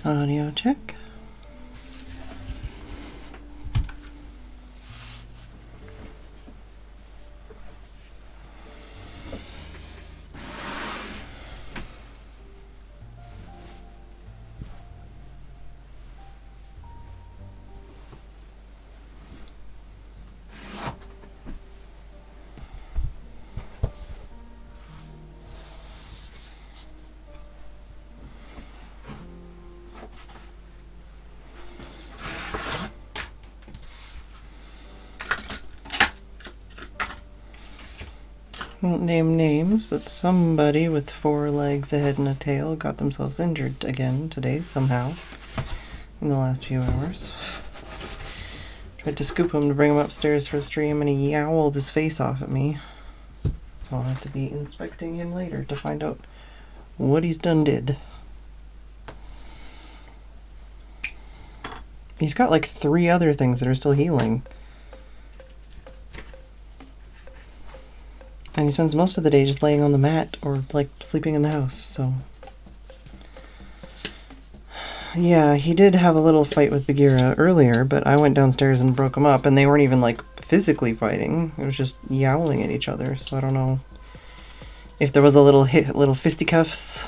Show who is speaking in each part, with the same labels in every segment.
Speaker 1: Audio check. I won't name names, but somebody with 4 legs, a head, and a tail got themselves injured again today somehow in the last few hours. Tried to scoop him to bring him upstairs for a stream, and he yowled his face off at me. So I'll have to be inspecting him later to find out what he's done did. He's got like 3 other things that are still healing. And he spends most of the day just laying on the mat or like sleeping in the house, so. Yeah, he did have a little fight with Bagheera earlier, but I went downstairs and broke him up, and they weren't even like physically fighting. It was just yowling at each other, so I don't know if there was a little fisticuffs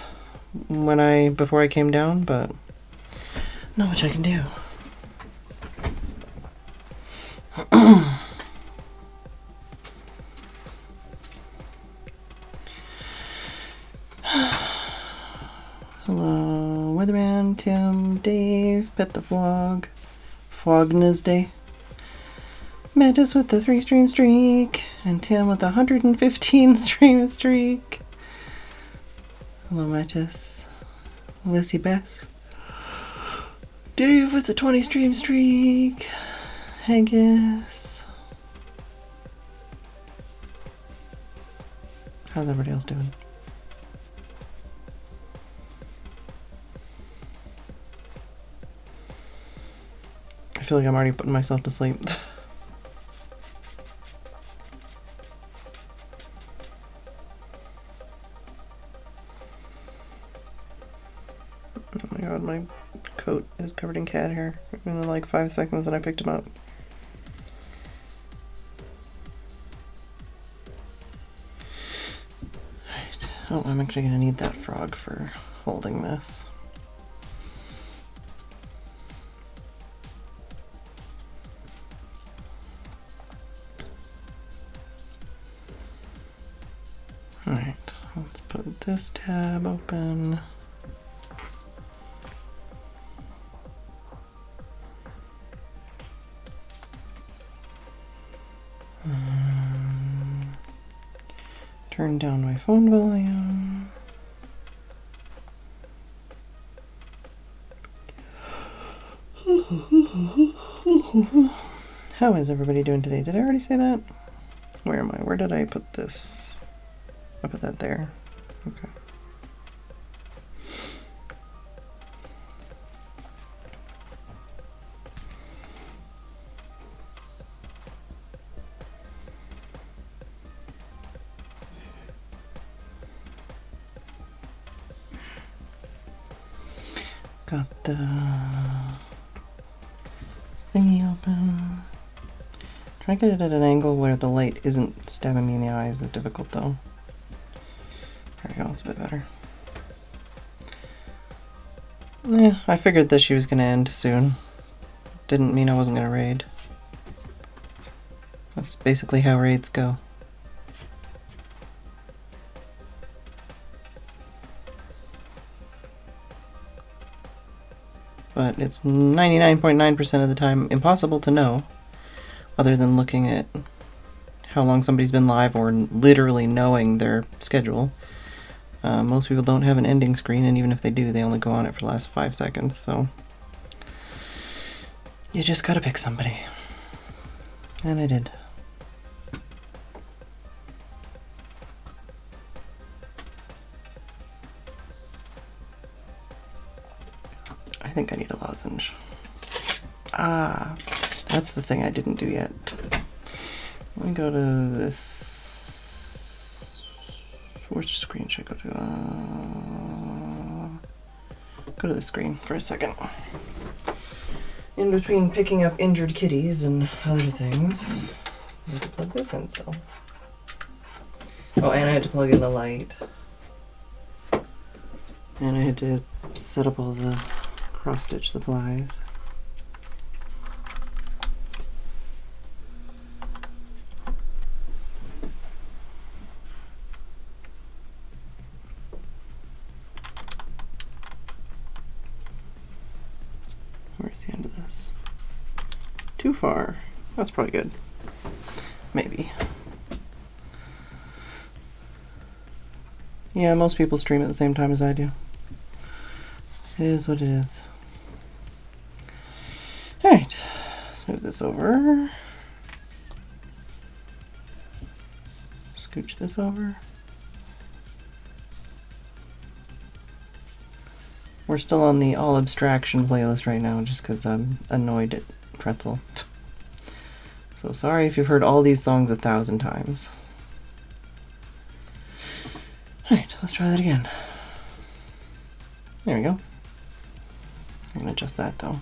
Speaker 1: before I came down, but not much I can do. Hello, Weatherman, Tim, Dave, Pet the Frog, FWednesday, Mantis with the 3-stream streak, and Tim with the 115 stream streak. Hello, Mantis, Lissy Bess, Dave with the 20 stream streak, Haggis. How's everybody else doing? I feel like I'm already putting myself to sleep. Oh my god, my coat is covered in cat hair. In like 5 seconds that I picked him up. Right. Oh, I'm actually gonna need that frog for holding this. Alright, let's put this tab open. Turn down my phone volume. How is everybody doing today? Did I already say that? Where am I? Where did I put this? I put that there. Okay. Got the thingy open. Try to get it at an angle where the light isn't stabbing me in the eyes. It's difficult though. There we go, it's a bit better. Yeah, I figured that she was gonna end soon. Didn't mean I wasn't gonna raid. That's basically how raids go. But it's 99.9% of the time impossible to know, other than looking at how long somebody's been live or literally knowing their schedule. Most people don't have an ending screen, and even if they do, they only go on it for the last 5 seconds, so you just gotta pick somebody. And I did. I think I need a lozenge. Ah, that's the thing I didn't do yet. Let me go to this. Which screen should I go to? Go to the screen for a second. In between picking up injured kitties and other things, I had to plug this in still. Oh, and I had to plug in the light. And I had to set up all the cross-stitch supplies. Where's the end of this? Too far. That's probably good. Maybe. Yeah, most people stream at the same time as I do. It is what it is. Alright, let's move this over. Scooch this over. We're still on the all abstraction playlist right now just because I'm annoyed at Pretzel. So sorry if you've heard all these songs 1,000 times. Alright, let's try that again. There we go. I'm gonna adjust that though.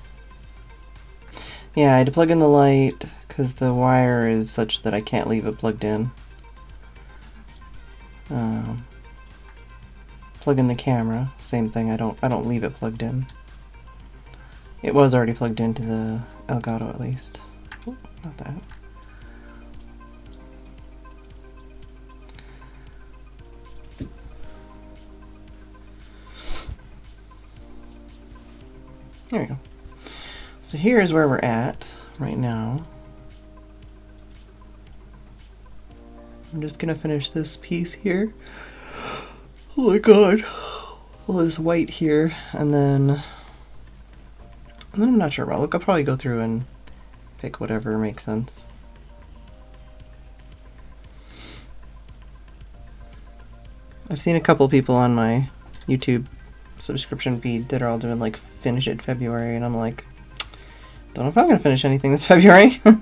Speaker 1: Yeah, I had to plug in the light because the wire is such that I can't leave it plugged in. Plug in the camera, same thing. I don't leave it plugged in. It was already plugged into the Elgato at least. Oh, not that. There we go. So here's where we're at right now. I'm just gonna finish this piece here. Oh my god. All this white here, and then I'm not sure about. Look, I'll probably go through and pick whatever makes sense. I've seen a couple people on my YouTube subscription feed that are all doing like finish it February, and I'm like, don't know if I'm gonna finish anything this February. I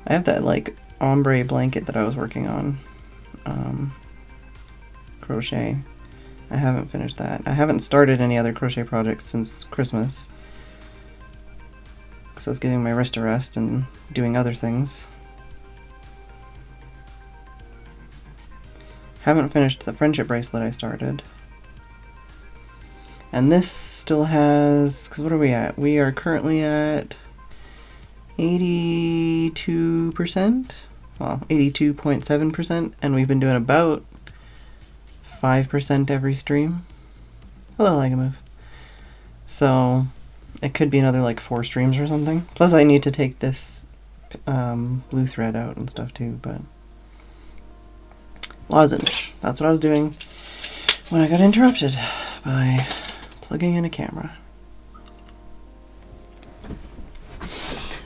Speaker 1: have that like ombre blanket that I was working on. Crochet. I haven't finished that. I haven't started any other crochet projects since Christmas. Because I was giving my wrist a rest and doing other things. Haven't finished the friendship bracelet I started. And this still has, because what are we at? We are currently at 82%. Well, 82.7%. And we've been doing about 5% every stream. Hello, like a move. So it could be another like 4 streams or something. Plus I need to take this blue thread out and stuff too, but lozenge. That's what I was doing when I got interrupted by plugging in a camera.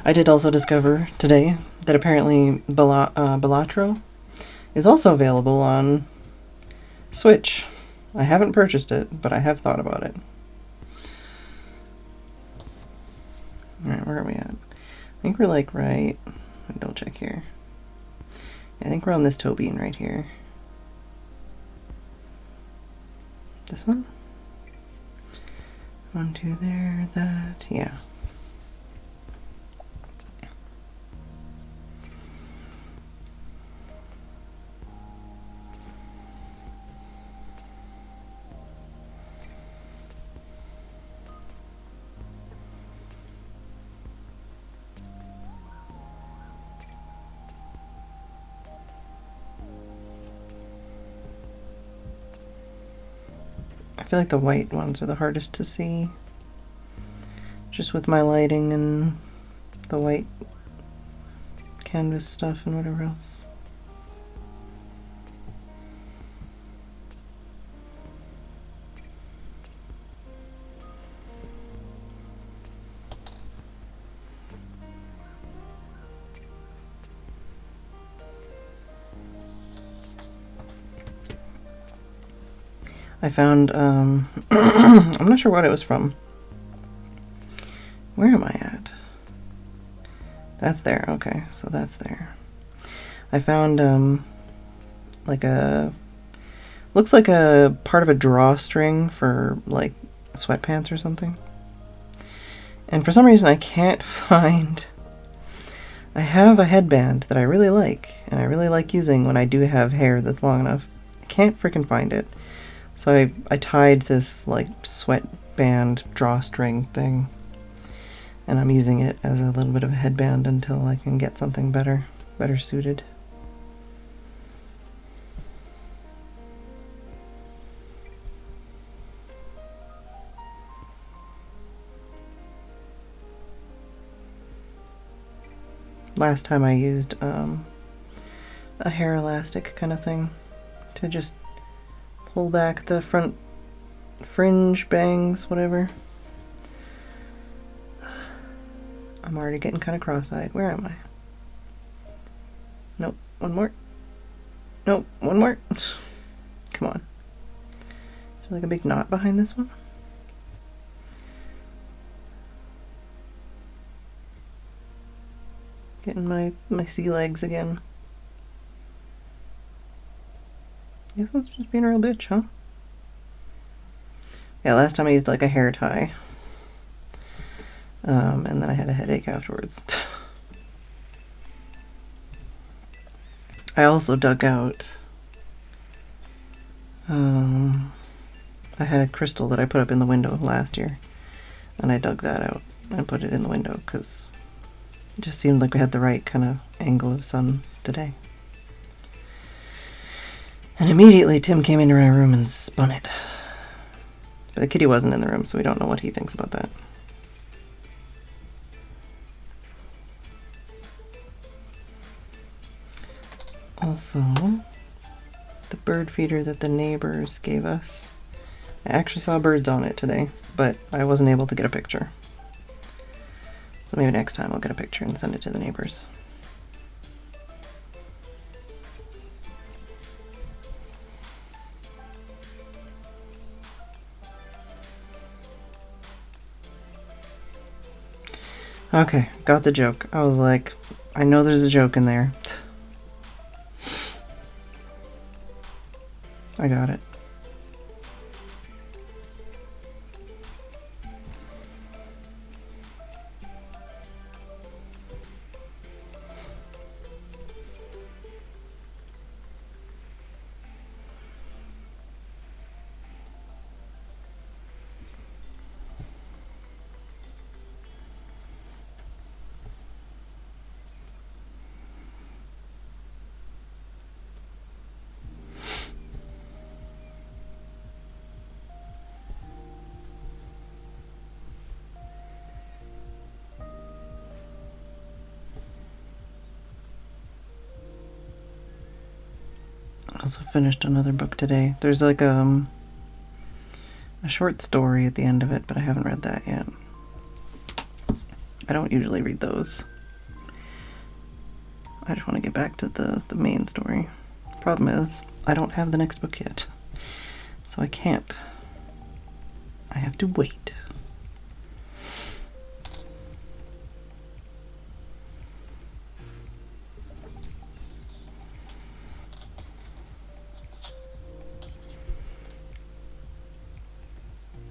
Speaker 1: I did also discover today that apparently Balatro is also available on Switch. I haven't purchased it, but I have thought about it. Alright, where are we at? I think we're like right... Double check here. I think we're on this toe bean right here. This one? 1, 2 there, that, yeah. I feel like the white ones are the hardest to see. Just with my lighting and the white canvas stuff and whatever else. I found, I'm not sure what it was from. Where am I at? That's there, okay, so that's there. I found, like a, looks like a part of a drawstring for, like, sweatpants or something. And for some reason I can't find, I have a headband that I really like, and I really like using when I do have hair that's long enough. I can't freaking find it. So I tied this like sweatband drawstring thing, and I'm using it as a little bit of a headband until I can get something better suited. Last time I used a hair elastic kind of thing to just pull back the front fringe, bangs, whatever. I'm already getting kind of cross-eyed. Where am I? Nope. One more. Nope. One more. Come on. Is there like a big knot behind this one? Getting my sea legs again. Guess I was just being a real bitch, huh? Yeah, last time I used like a hair tie. And then I had a headache afterwards. I also dug out, I had a crystal that I put up in the window last year, and I dug that out and put it in the window because it just seemed like we had the right kind of angle of sun today. And immediately Tim came into my room and spun it. But the kitty wasn't in the room, so we don't know what he thinks about that. Also, the bird feeder that the neighbors gave us, I actually saw birds on it today, but I wasn't able to get a picture. So maybe next time I'll get a picture and send it to the neighbors. Okay, got the joke. I was like, I know there's a joke in there. I got it. I also finished another book today. There's like a short story at the end of it, but I haven't read that yet. I don't usually read those. I just want to get back to the main story. Problem is, I don't have the next book yet, so I can't. I have to wait.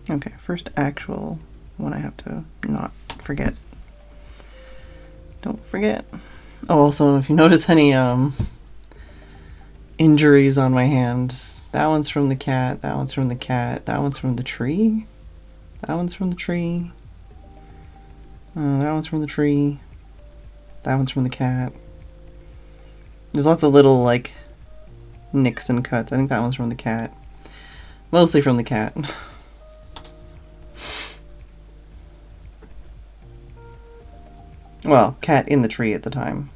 Speaker 1: Okay, first actual one I have to not forget. Don't forget. Oh, also, if you notice any injuries on my hand, that one's from the cat, that one's from the cat, that one's from the tree, that one's from the tree, that one's from the tree, that one's from the cat. There's lots of little, like, nicks and cuts. I think that one's from the cat. Mostly from the cat. Well, cat in the tree at the time.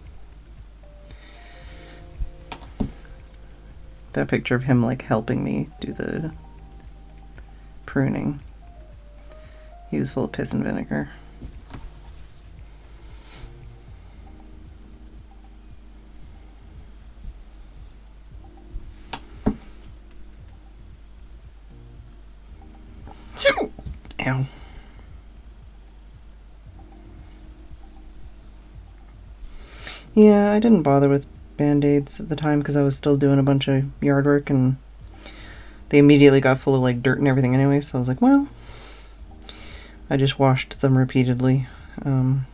Speaker 1: That picture of him, like, helping me do the pruning. He was full of piss and vinegar. Ow. Yeah, I didn't bother with Band-Aids at the time because I was still doing a bunch of yard work and they immediately got full of like dirt and everything anyway, so I was like, well, I just washed them repeatedly and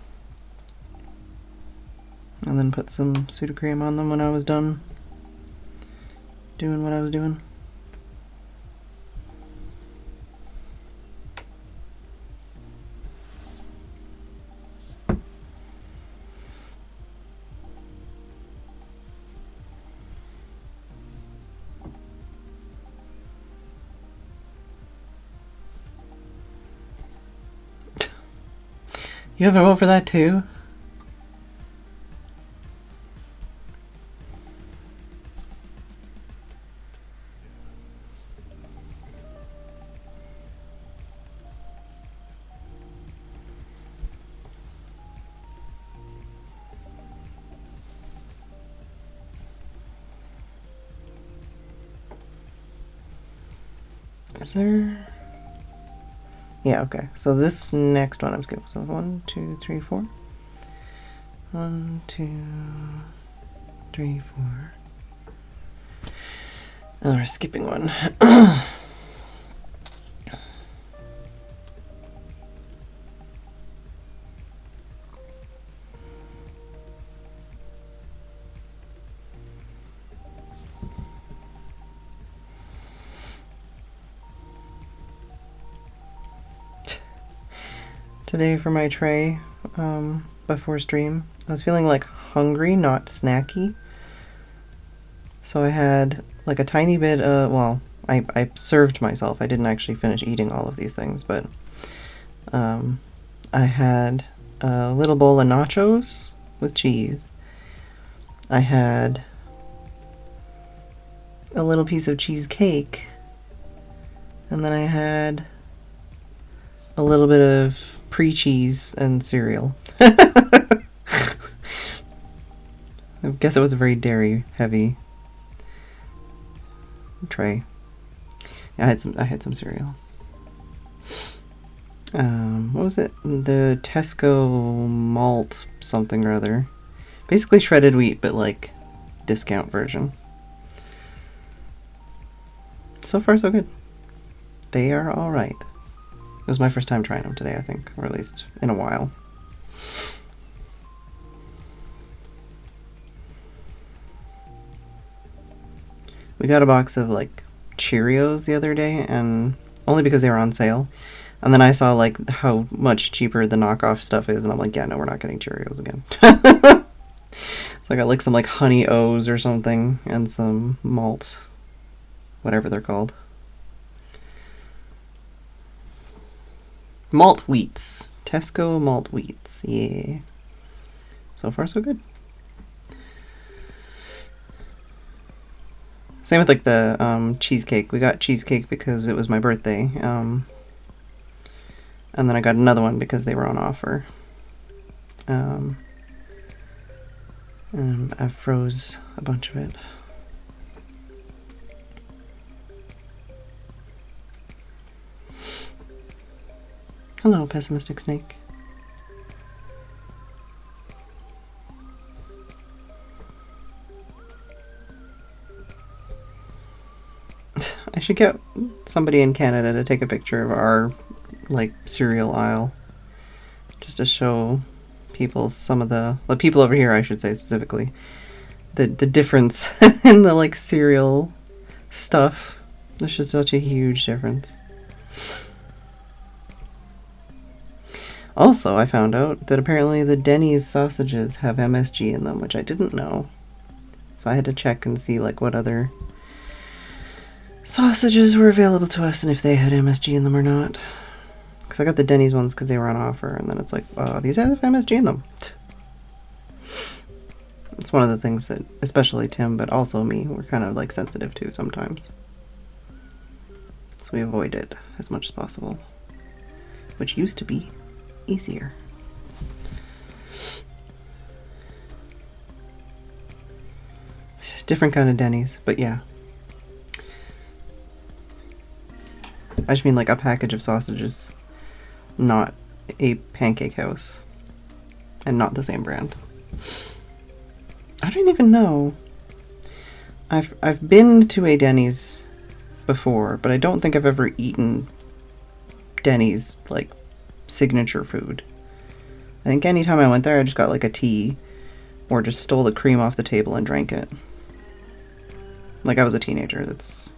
Speaker 1: then put some Sudocrem on them when I was done doing what I was doing. You have a vote for that too? Is there... Yeah, okay. So this next one I'm skipping. So 1, 2, 3, 4. 1, 2, 3, 4. And we're skipping one. Today for my tray, before stream, I was feeling like hungry, not snacky. So I had like a tiny bit of, well, I served myself. I didn't actually finish eating all of these things, but I had a little bowl of nachos with cheese. I had a little piece of cheesecake, and then I had a little bit of pre-cheese and cereal. I guess it was a very dairy heavy tray. I had some cereal. What was it? The Tesco malt something or other. Basically shredded wheat, but like discount version. So far so good. They are all right. It was my first time trying them today, I think, or at least in a while. We got a box of like Cheerios the other day, and only because they were on sale. And then I saw like how much cheaper the knockoff stuff is, and I'm like, yeah, no, we're not getting Cheerios again. So I got like some like Honey O's or something, and some malt, whatever they're called. Malt wheats. Tesco malt wheats. Yeah. So far, so good. Same with like the cheesecake. We got cheesecake because it was my birthday. And then I got another one because they were on offer. And I froze a bunch of it. Hello, pessimistic snake. I should get somebody in Canada to take a picture of our like cereal aisle, just to show people some of the people over here, I should say specifically, the difference in the like cereal stuff. There's just such a huge difference. Also, I found out that apparently the Denny's sausages have MSG in them, which I didn't know. So I had to check and see like what other sausages were available to us and if they had MSG in them or not. Because I got the Denny's ones because they were on offer, and then it's like, these have MSG in them. It's one of the things that, especially Tim, but also me, we're kind of like sensitive to sometimes. So we avoid it as much as possible. Which used to be easier. It's just different kind of Denny's, but yeah. I just mean like a package of sausages, not a pancake house, and not the same brand. I don't even know. I've been to a Denny's before, but I don't think I've ever eaten Denny's like signature food. I think anytime I went there, I just got like a tea or just stole the cream off the table and drank it. Like I was a teenager. That's,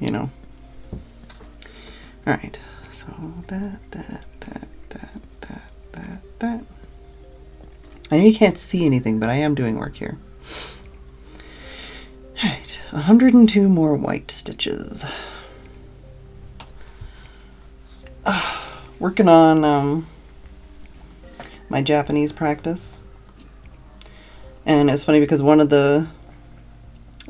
Speaker 1: you know. Alright, so that. I know you can't see anything, but I am doing work here. Alright, 102 more white stitches. Working on my Japanese practice. And it's funny because one of the,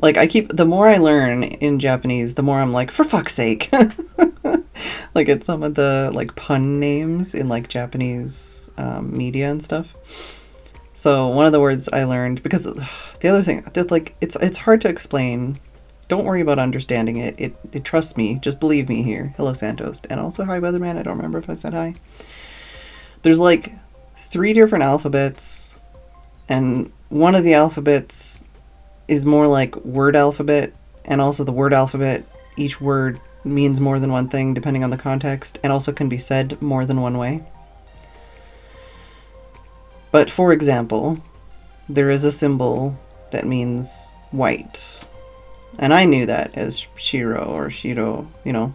Speaker 1: like, the more I learn in Japanese, the more I'm like, for fuck's sake. Like, it's some of the, like, pun names in, like, Japanese media and stuff. So one of the words I learned, because the other thing, like, it's hard to explain. Don't worry about understanding it. It trust me. Just believe me here. Hello, Santos. And also, hi, Weatherman. I don't remember if I said hi. There's, like, 3 different alphabets, and one of the alphabets is more like word alphabet, and also the word alphabet, each word means more than one thing depending on the context, and also can be said more than one way. But for example, there is a symbol that means white, and I knew that as shiro or shiro, you know.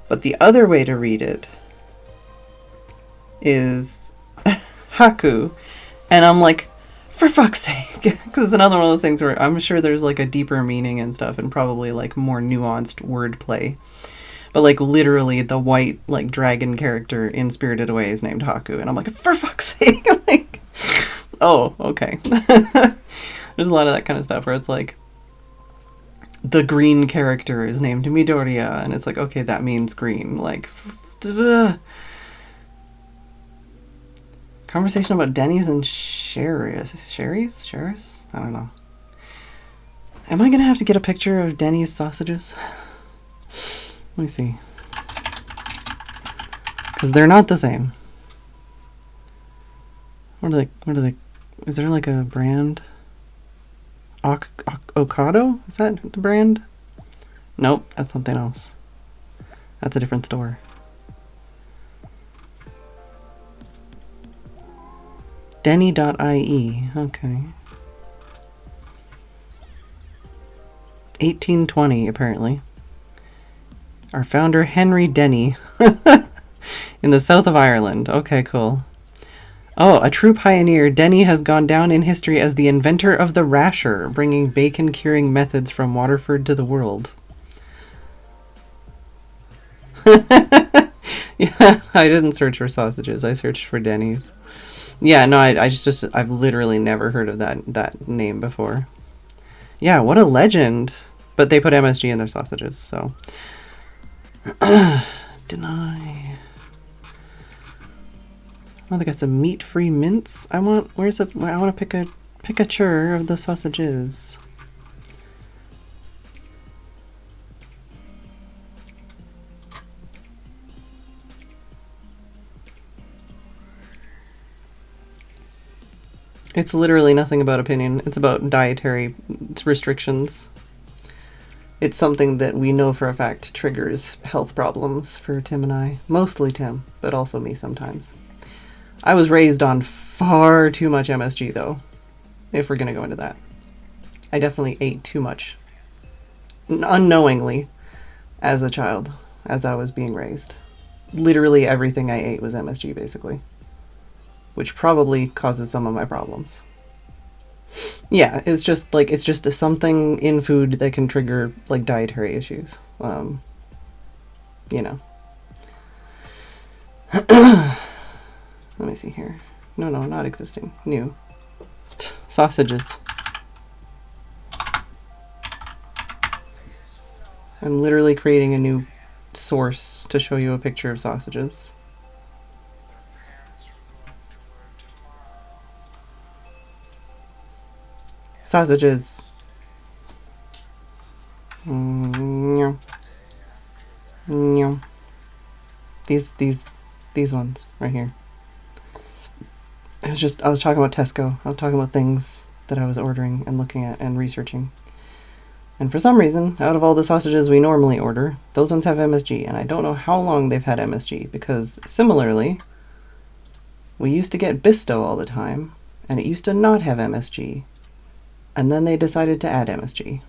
Speaker 1: But the other way to read it is haku, and I'm like, for fuck's sake, because it's another one of those things where I'm sure there's like a deeper meaning and stuff, and probably like more nuanced wordplay. But like literally the white like dragon character in Spirited Away is named Haku, and I'm like, for fuck's sake, like, oh, okay. There's a lot of that kind of stuff where it's like, the green character is named Midoriya, and it's like, okay, that means green. Like, conversation about Denny's and Sherry's? I don't know. Am I gonna have to get a picture of Denny's sausages? Let me see. Because they're not the same. What are they? Is there like a brand? Ocado? Is that the brand? Nope, that's something else. That's a different store. Denny.ie. Okay. 1820, apparently. Our founder, Henry Denny. In the south of Ireland. Okay, cool. Oh, a true pioneer, Denny has gone down in history as the inventor of the rasher, bringing bacon-curing methods from Waterford to the world. Yeah, I didn't search for sausages. I searched for Denny's. Yeah, no, I've literally never heard of that name before. Yeah, what a legend. But they put MSG in their sausages, so. Deny. Oh, they got some meat-free mince. I want to pick a picture of the sausages. It's literally nothing about opinion. It's about dietary restrictions. It's something that we know for a fact triggers health problems for Tim and I. Mostly Tim, but also me sometimes. I was raised on far too much MSG, though, if we're going to go into that. I definitely ate too much, unknowingly, as a child, as I was being raised. Literally everything I ate was MSG, basically, which probably causes some of my problems. Yeah, it's just something in food that can trigger, like, dietary issues. You know. Let me see here. No, not existing. New. Sausages. I'm literally creating a new source to show you a picture of sausages. Sausages. These ones right here. I was talking about Tesco. I was talking about things that I was ordering and looking at and researching. And for some reason, out of all the sausages we normally order, those ones have MSG, and I don't know how long they've had MSG, because similarly, we used to get Bisto all the time, and it used to not have MSG, and then they decided to add MSG.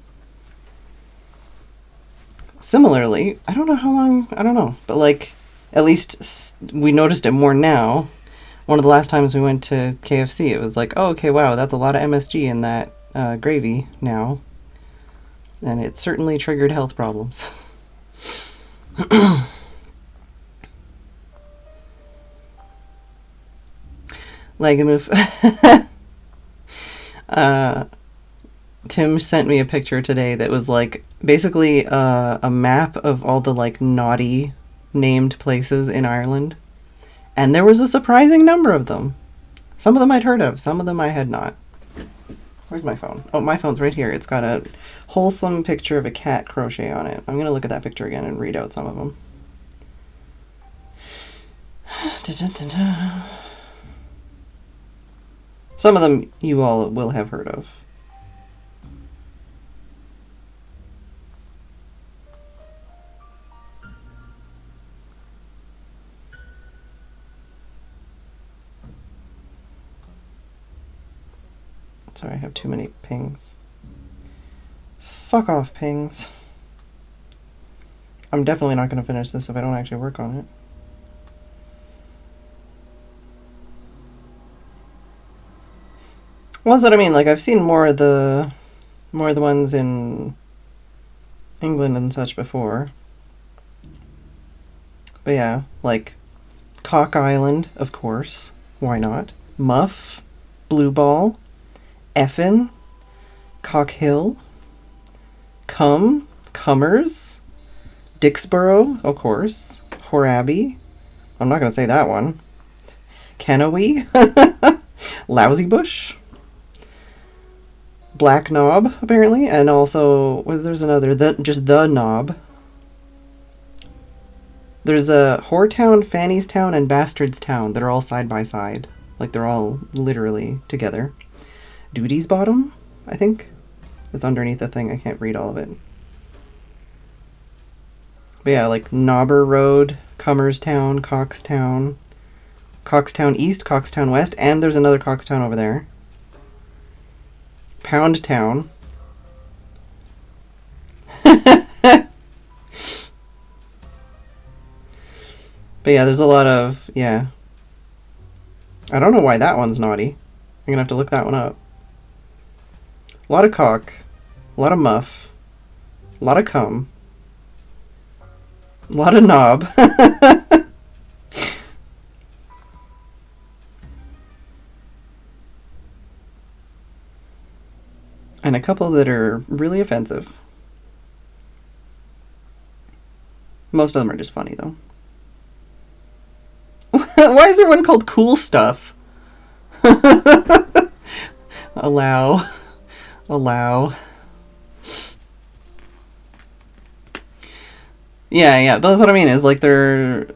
Speaker 1: Similarly, I don't know, but like, at least we noticed it more now. One of the last times we went to KFC, it was like, oh, okay, wow, that's a lot of MSG in that gravy now. And it certainly triggered health problems. Legamoof. Tim sent me a picture today that was like basically a map of all the like naughty named places in Ireland. And there was a surprising number of them. Some of them I'd heard of, some of them I had not. Where's my phone? Oh, my phone's right here. It's got a wholesome picture of a cat crochet on it. I'm going to look at that picture again and read out some of them. Some of them you all will have heard of. Sorry, I have too many pings. Fuck off, pings. I'm definitely not going to finish this if I don't actually work on it. Well, that's what I mean. Like, I've seen more of the ones in England and such before. But yeah, like Cock Island, of course. Why not? Muff, Blue Ball, Effin, Cock Hill, Cum, Cummers, Dixborough, of course. Horaby. I'm not going to say that one. Kenawee. Lousy Bush. Black Knob, apparently. And also, there's another, just the Knob. There's a Whoretown, Fannystown, and Bastardstown that are all side by side. Like, they're all literally together. Duty's Bottom, I think. It's underneath the thing. I can't read all of it. But yeah, like Knobber Road, Cummerstown, Coxtown, Coxtown East, Coxtown West, and there's another Coxtown over there. Pound Town. But yeah, there's a lot of, yeah. I don't know why that one's naughty. I'm gonna have to look that one up. A lot of cock. A lot of muff. A lot of cum. A lot of knob. And a couple that are really offensive. Most of them are just funny, though. Why is there one called Cool Stuff? Allow. Yeah, but that's what I mean, is like they're...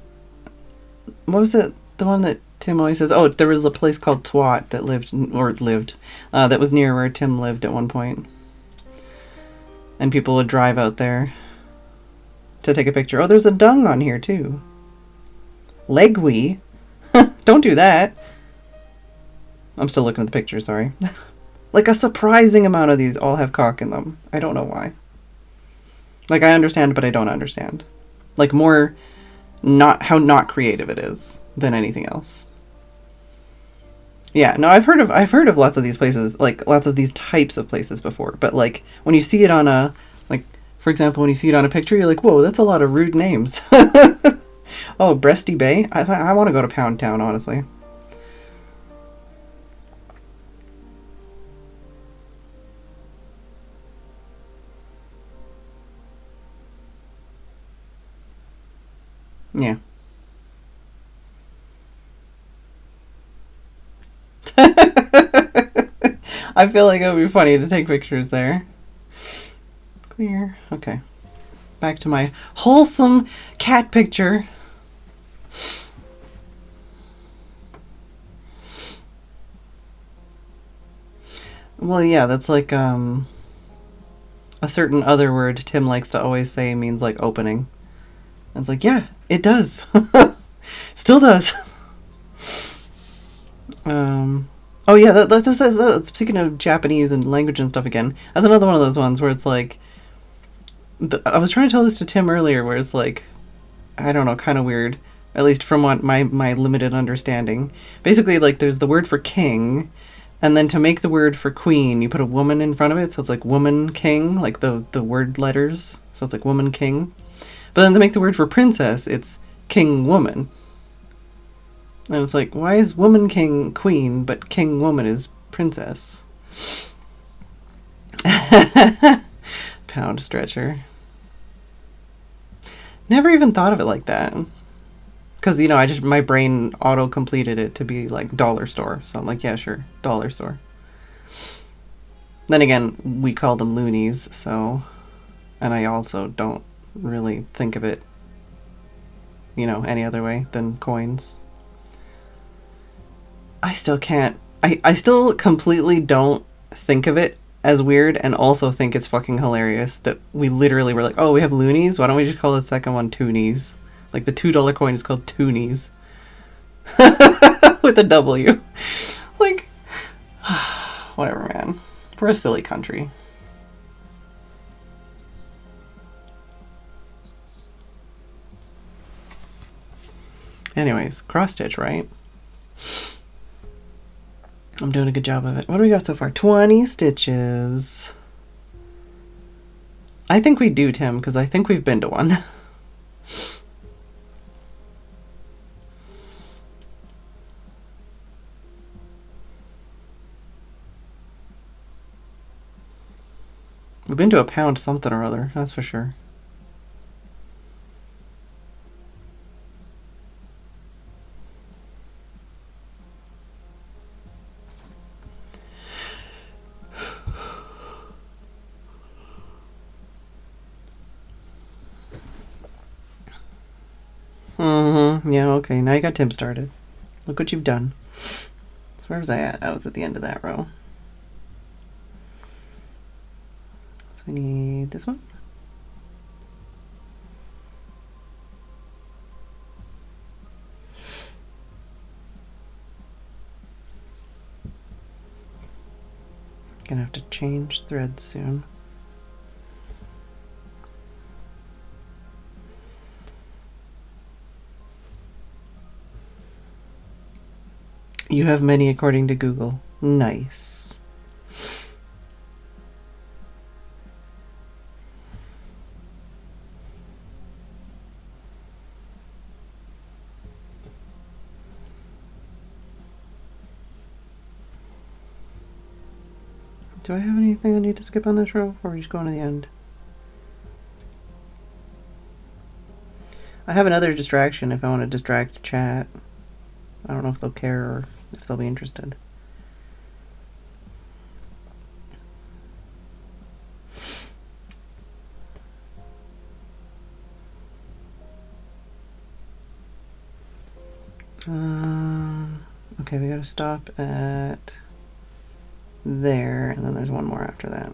Speaker 1: What was it? The one that Tim always says, oh, there was a place called Twat that that was near where Tim lived at one point. And people would drive out there to take a picture. Oh, there's a dung on here, too. Legwee? Don't do that. I'm still looking at the picture, sorry. Like, a surprising amount of these all have cock in them. I don't know why. Like, I understand, but I don't understand. Like, more how not creative it is than anything else. Yeah, no, I've heard of lots of these places, like, lots of these types of places before, but, like, when you see it on a, like, for example, when you see it on a picture, you're like, whoa, that's a lot of rude names. Oh, Breasty Bay? I want to go to Pound Town, honestly. Yeah. I feel like it would be funny to take pictures there. Clear. Okay. Back to my wholesome cat picture. Well, yeah, that's like, a certain other word Tim likes to always say means, like, opening. And it's like, yeah, it does. Still does. Oh yeah, that's speaking of Japanese and language and stuff again, that's another one of those ones where it's like, I was trying to tell this to Tim earlier, where it's like, I don't know, kind of weird, at least from what my limited understanding. Basically, like, there's the word for king, and then to make the word for queen, you put a woman in front of it, so it's like woman king, like the word letters, so it's like woman king. But then to make the word for princess, it's king woman. And it's like, why is woman king queen, but king woman is princess? Pound stretcher. Never even thought of it like that. Because, you know, my brain auto-completed it to be like dollar store. So I'm like, yeah, sure, dollar store. Then again, we call them loonies, so... And I also don't really think of it, you know, any other way than coins. I still can't I still completely don't think of it as weird, and also think it's fucking hilarious that we literally were like, oh, we have loonies? Why don't we just call the second one toonies? Like, the $2 coin is called toonies. With a W. Like, whatever, man. We're a silly country. Anyways, cross stitch, right? I'm doing a good job of it. What do we got so far? 20 stitches. I think we do, Tim, because I think we've been to one. We've been to a pound something or other, that's for sure. Yeah, okay, now you got Tim started. Look what you've done. So where was I at? I was at the end of that row. So we need this one. Gonna have to change threads soon. You have many according to Google. Nice. Do I have anything I need to skip on this row, or are we just going to the end? I have another distraction if I want to distract chat. I don't know if they'll care or if they'll be interested. Okay, we gotta stop at there, and then there's one more after that.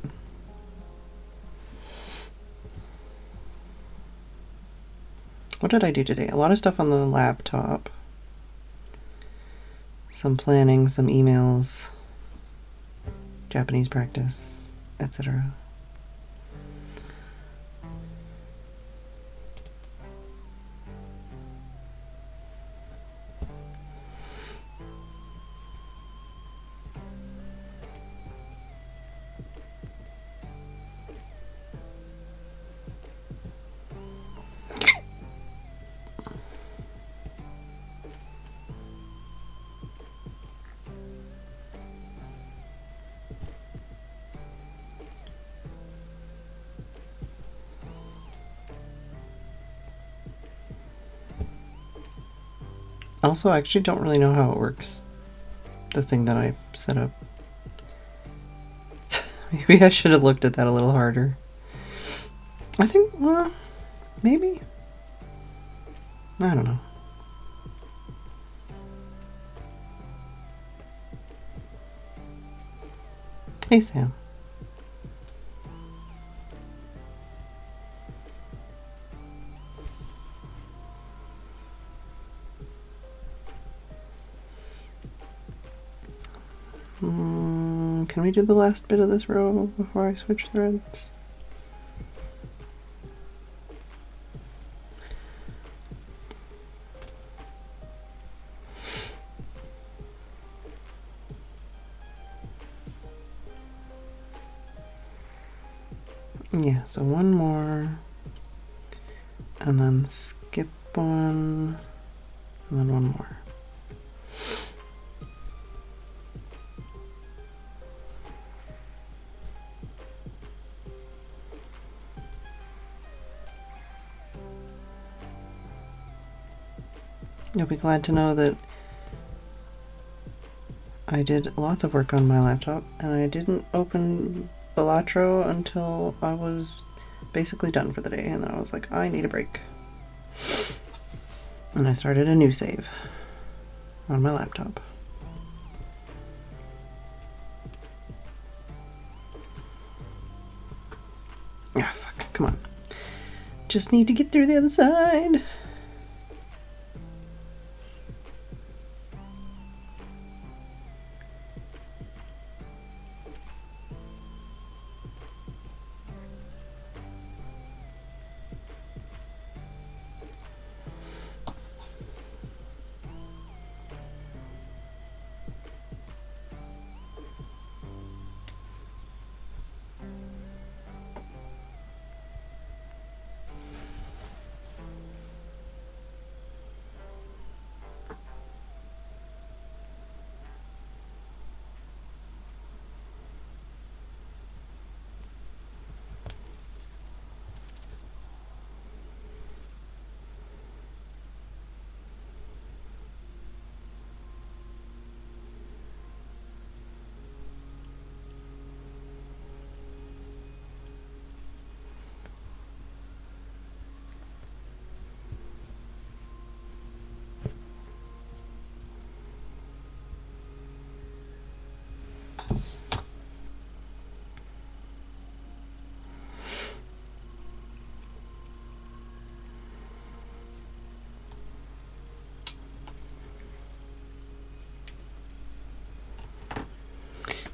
Speaker 1: What did I do today? A lot of stuff on the laptop. Some planning, some emails, Japanese practice, etc. Also, I actually don't really know how it works. The thing that I set up. Maybe I should have looked at that a little harder. I think, well, maybe. I don't know. Hey, Sam. Can we do the last bit of this row before I switch threads? Yeah, so one more, and then skip one, and then one more. You'll be glad to know that I did lots of work on my laptop, and I didn't open Balatro until I was basically done for the day, and then I was like, I need a break. And I started a new save on my laptop. Come on. Just need to get through the other side.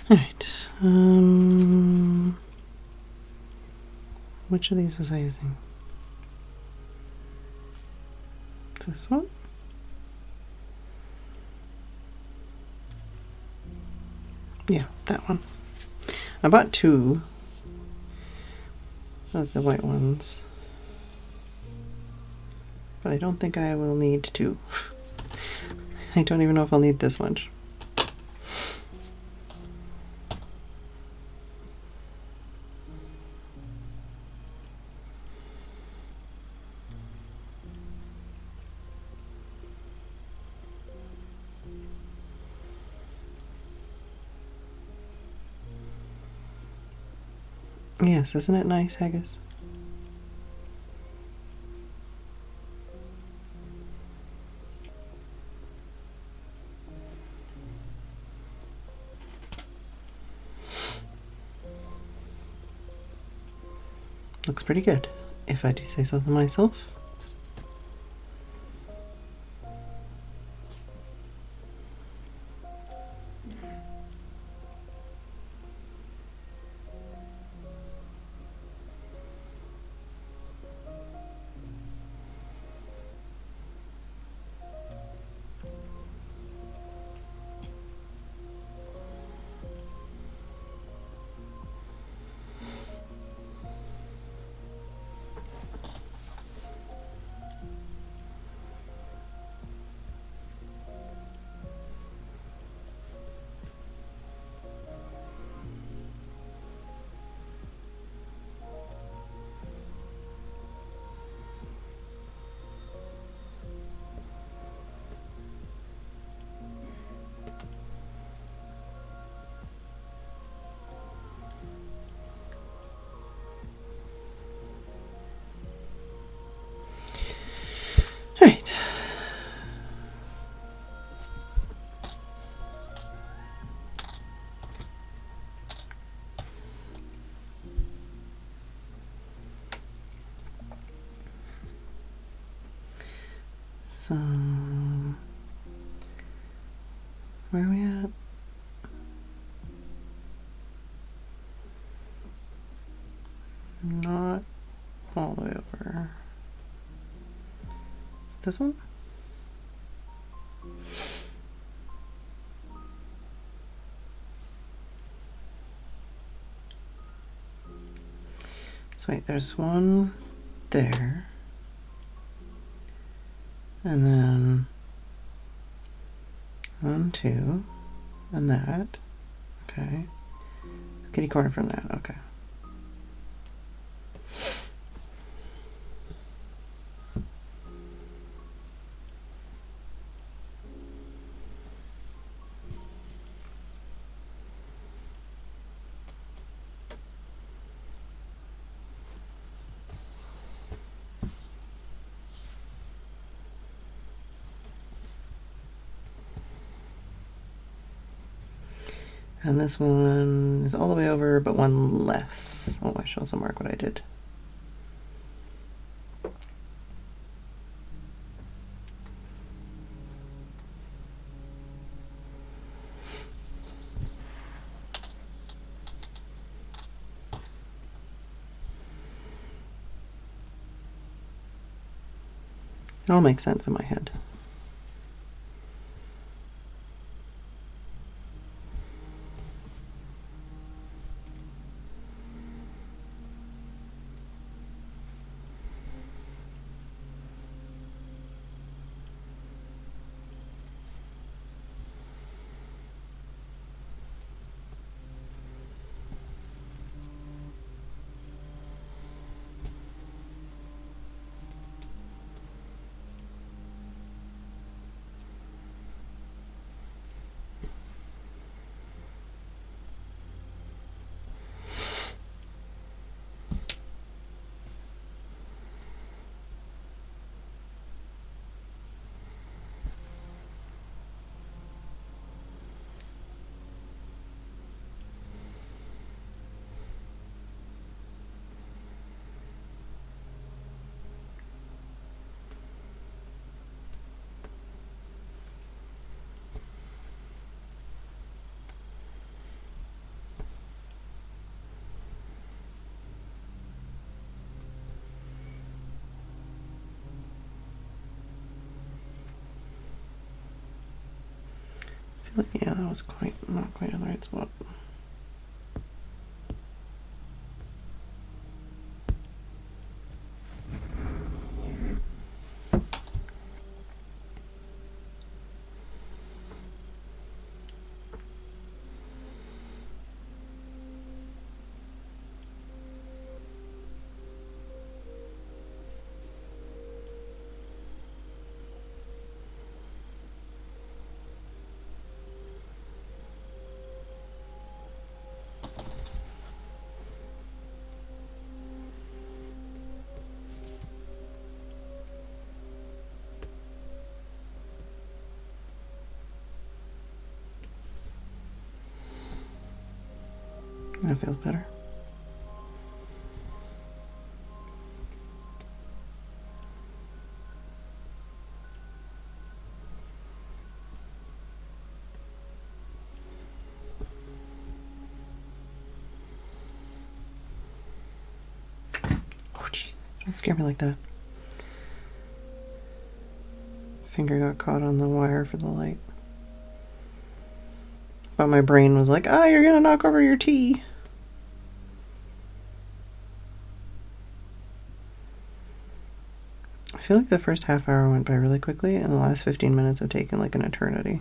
Speaker 1: All right. Which of these was I using? This one? Yeah, that one. I bought two of the white ones, but I don't think I will need two. I don't even know if I'll need this much. Yes, isn't it nice, Haggis? Looks pretty good, if I do say so myself. All right. So, where are we at? Not all the way over. Is this one? So wait, there's one there. And then 1, 2, and that. Okay. Kitty corner from that. Okay. And this one is all the way over, but one less. Oh, I should also mark what I did. It all makes sense in my head. Yeah, that was not quite in the right spot. That feels better. Oh, jeez. Don't scare me like that. Finger got caught on the wire for the light. But my brain was like, ah, you're gonna knock over your tea. I feel like the first half hour went by really quickly, and the last 15 minutes have taken like an eternity.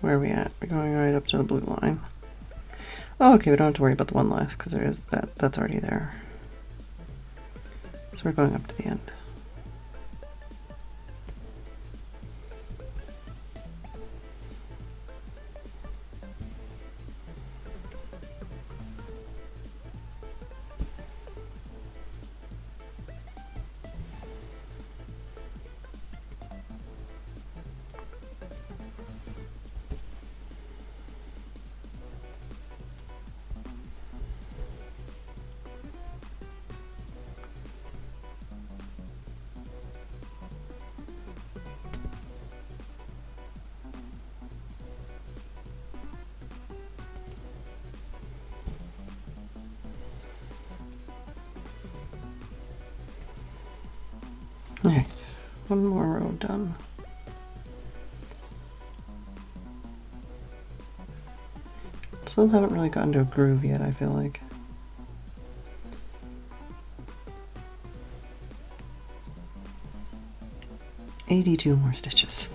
Speaker 1: Where are we at? We're going right up to the blue line. Oh, okay, we don't have to worry about the one last because there is that's already there. So we're going up to the end. one more row done. Still haven't really gotten to a groove yet, I feel like. $82 more stitches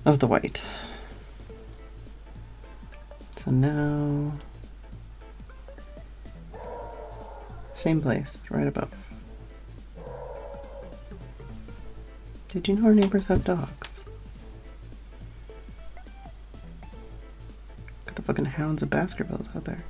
Speaker 1: of the white. So now, same place, right above. Did you know our neighbors have dogs? Got the fucking hounds of Baskervilles out there.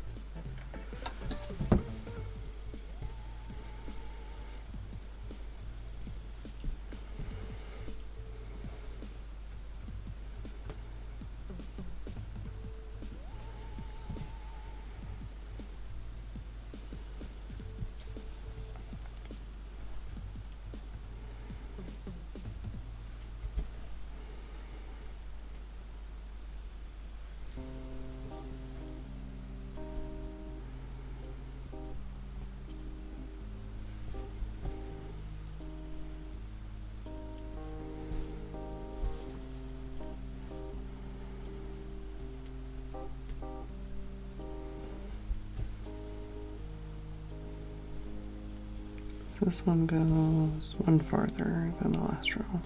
Speaker 1: So this one goes one farther than the last row.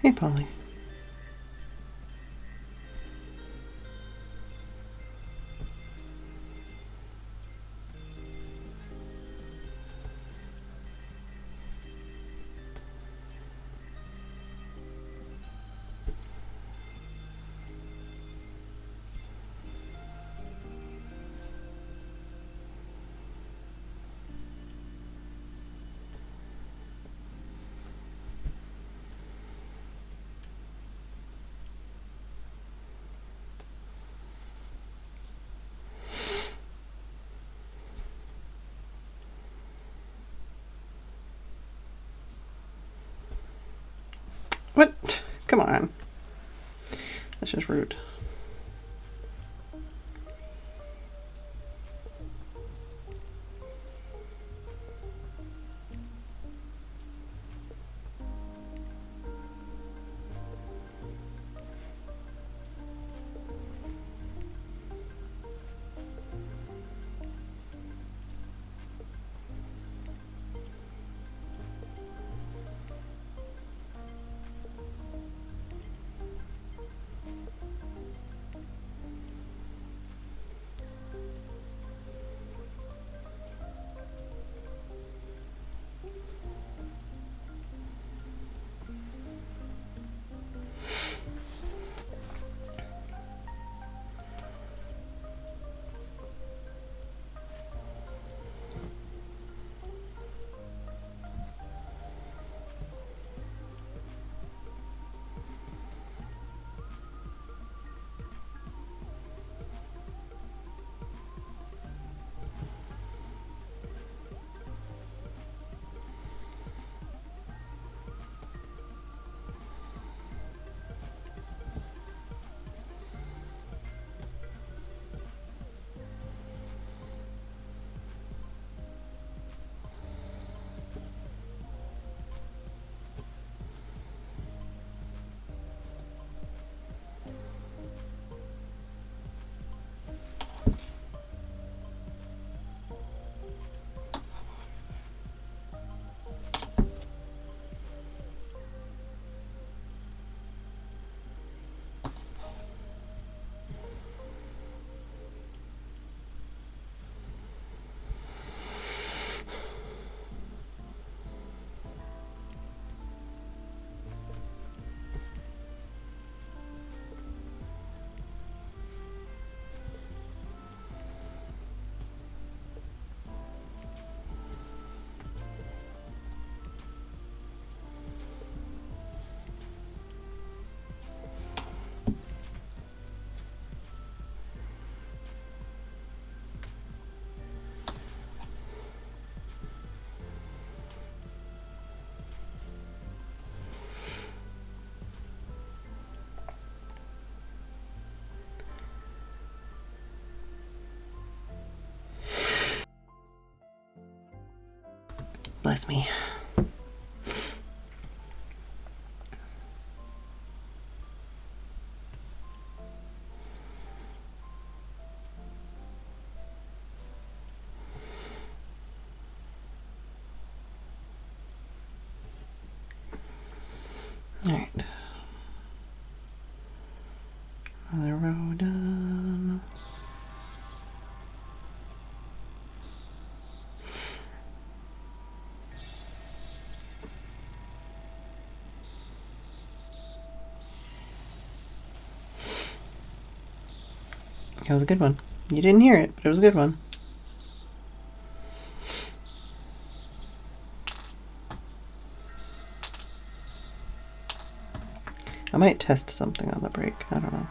Speaker 1: Hey, Polly. What? Come on. That's just rude. bless me. All right. Another row done. It was a good one. You didn't hear it, but it was a good one. I might test something on the break. I don't know.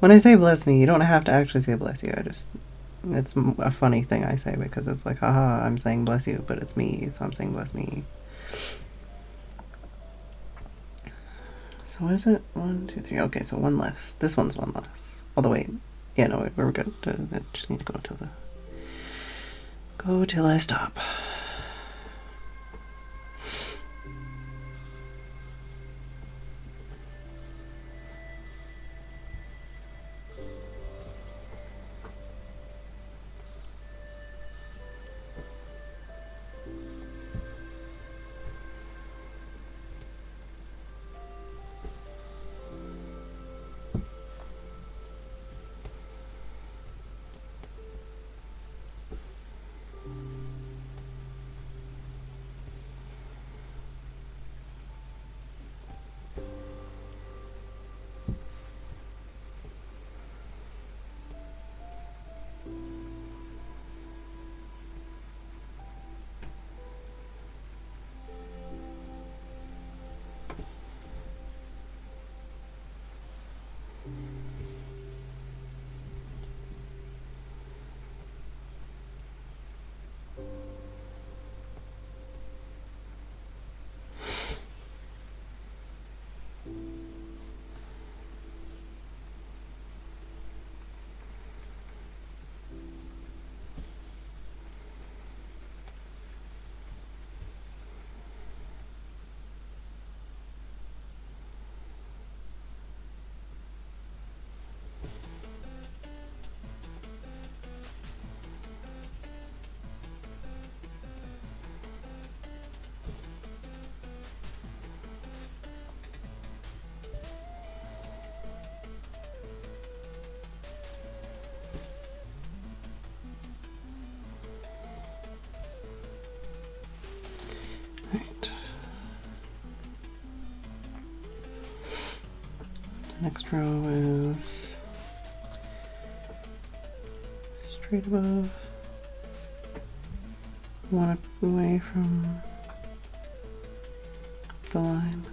Speaker 1: When I say bless me, you don't have to actually say bless you. It's a funny thing I say because it's like, haha, I'm saying bless you, but it's me, so I'm saying bless me. So is it 1, 2, 3? Okay, so one less. This one's one less. Although wait, yeah, no, we're good. I just need to go till I stop. Next row is straight above, one away from the line.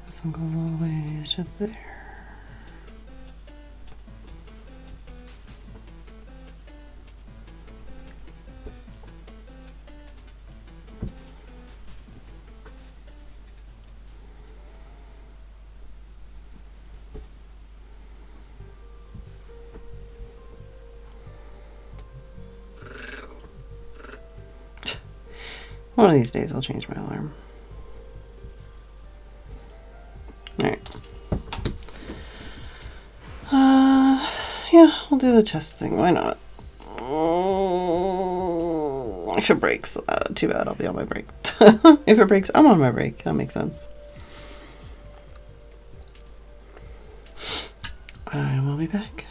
Speaker 1: This one goes all the way to there. One of these days I'll change my alarm. Alright. Yeah, we'll do the chest thing. Why not? If it breaks, too bad. I'll be on my break. If it breaks, I'm on my break. That makes sense. I will be back.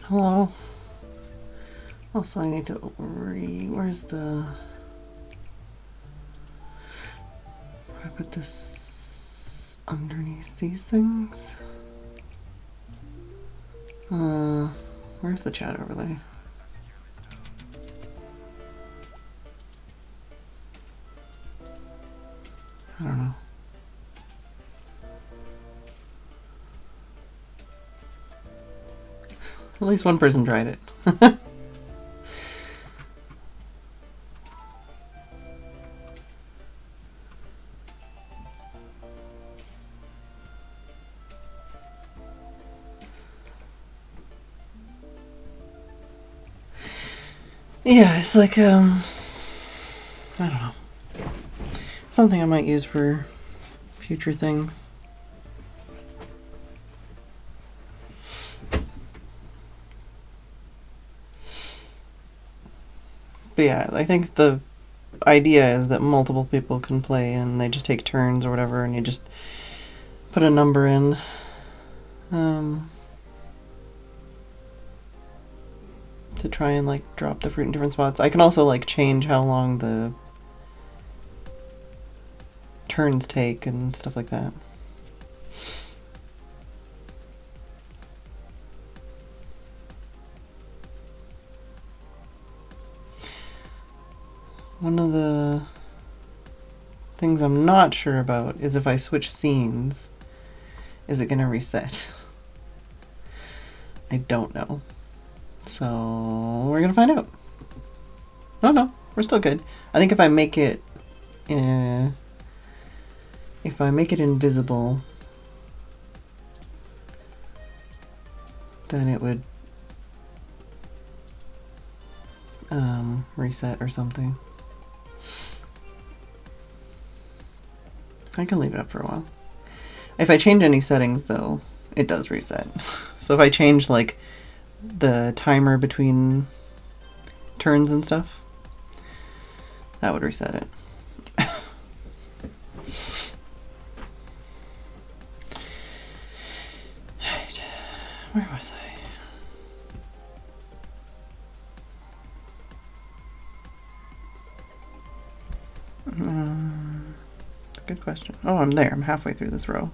Speaker 1: Hello. Also, I need to where's the... I put this underneath these things? Where's the chat overlay? I don't know. At least one person tried it. Yeah, it's like, I don't know. Something I might use for future things. But yeah, I think the idea is that multiple people can play and they just take turns or whatever, and you just put a number in. To try and like drop the fruit in different spots. I can also like change how long the turns take and stuff like that. One of the things I'm not sure about is if I switch scenes, is it gonna reset? I don't know. So we're gonna find out. No, we're still good. I think if I make it invisible, then it would reset or something. I can leave it up for a while. If I change any settings though, it does reset. So if I change like the timer between turns and stuff, that would reset it. Right. Where was I? Good question. Oh, I'm there. I'm halfway through this row.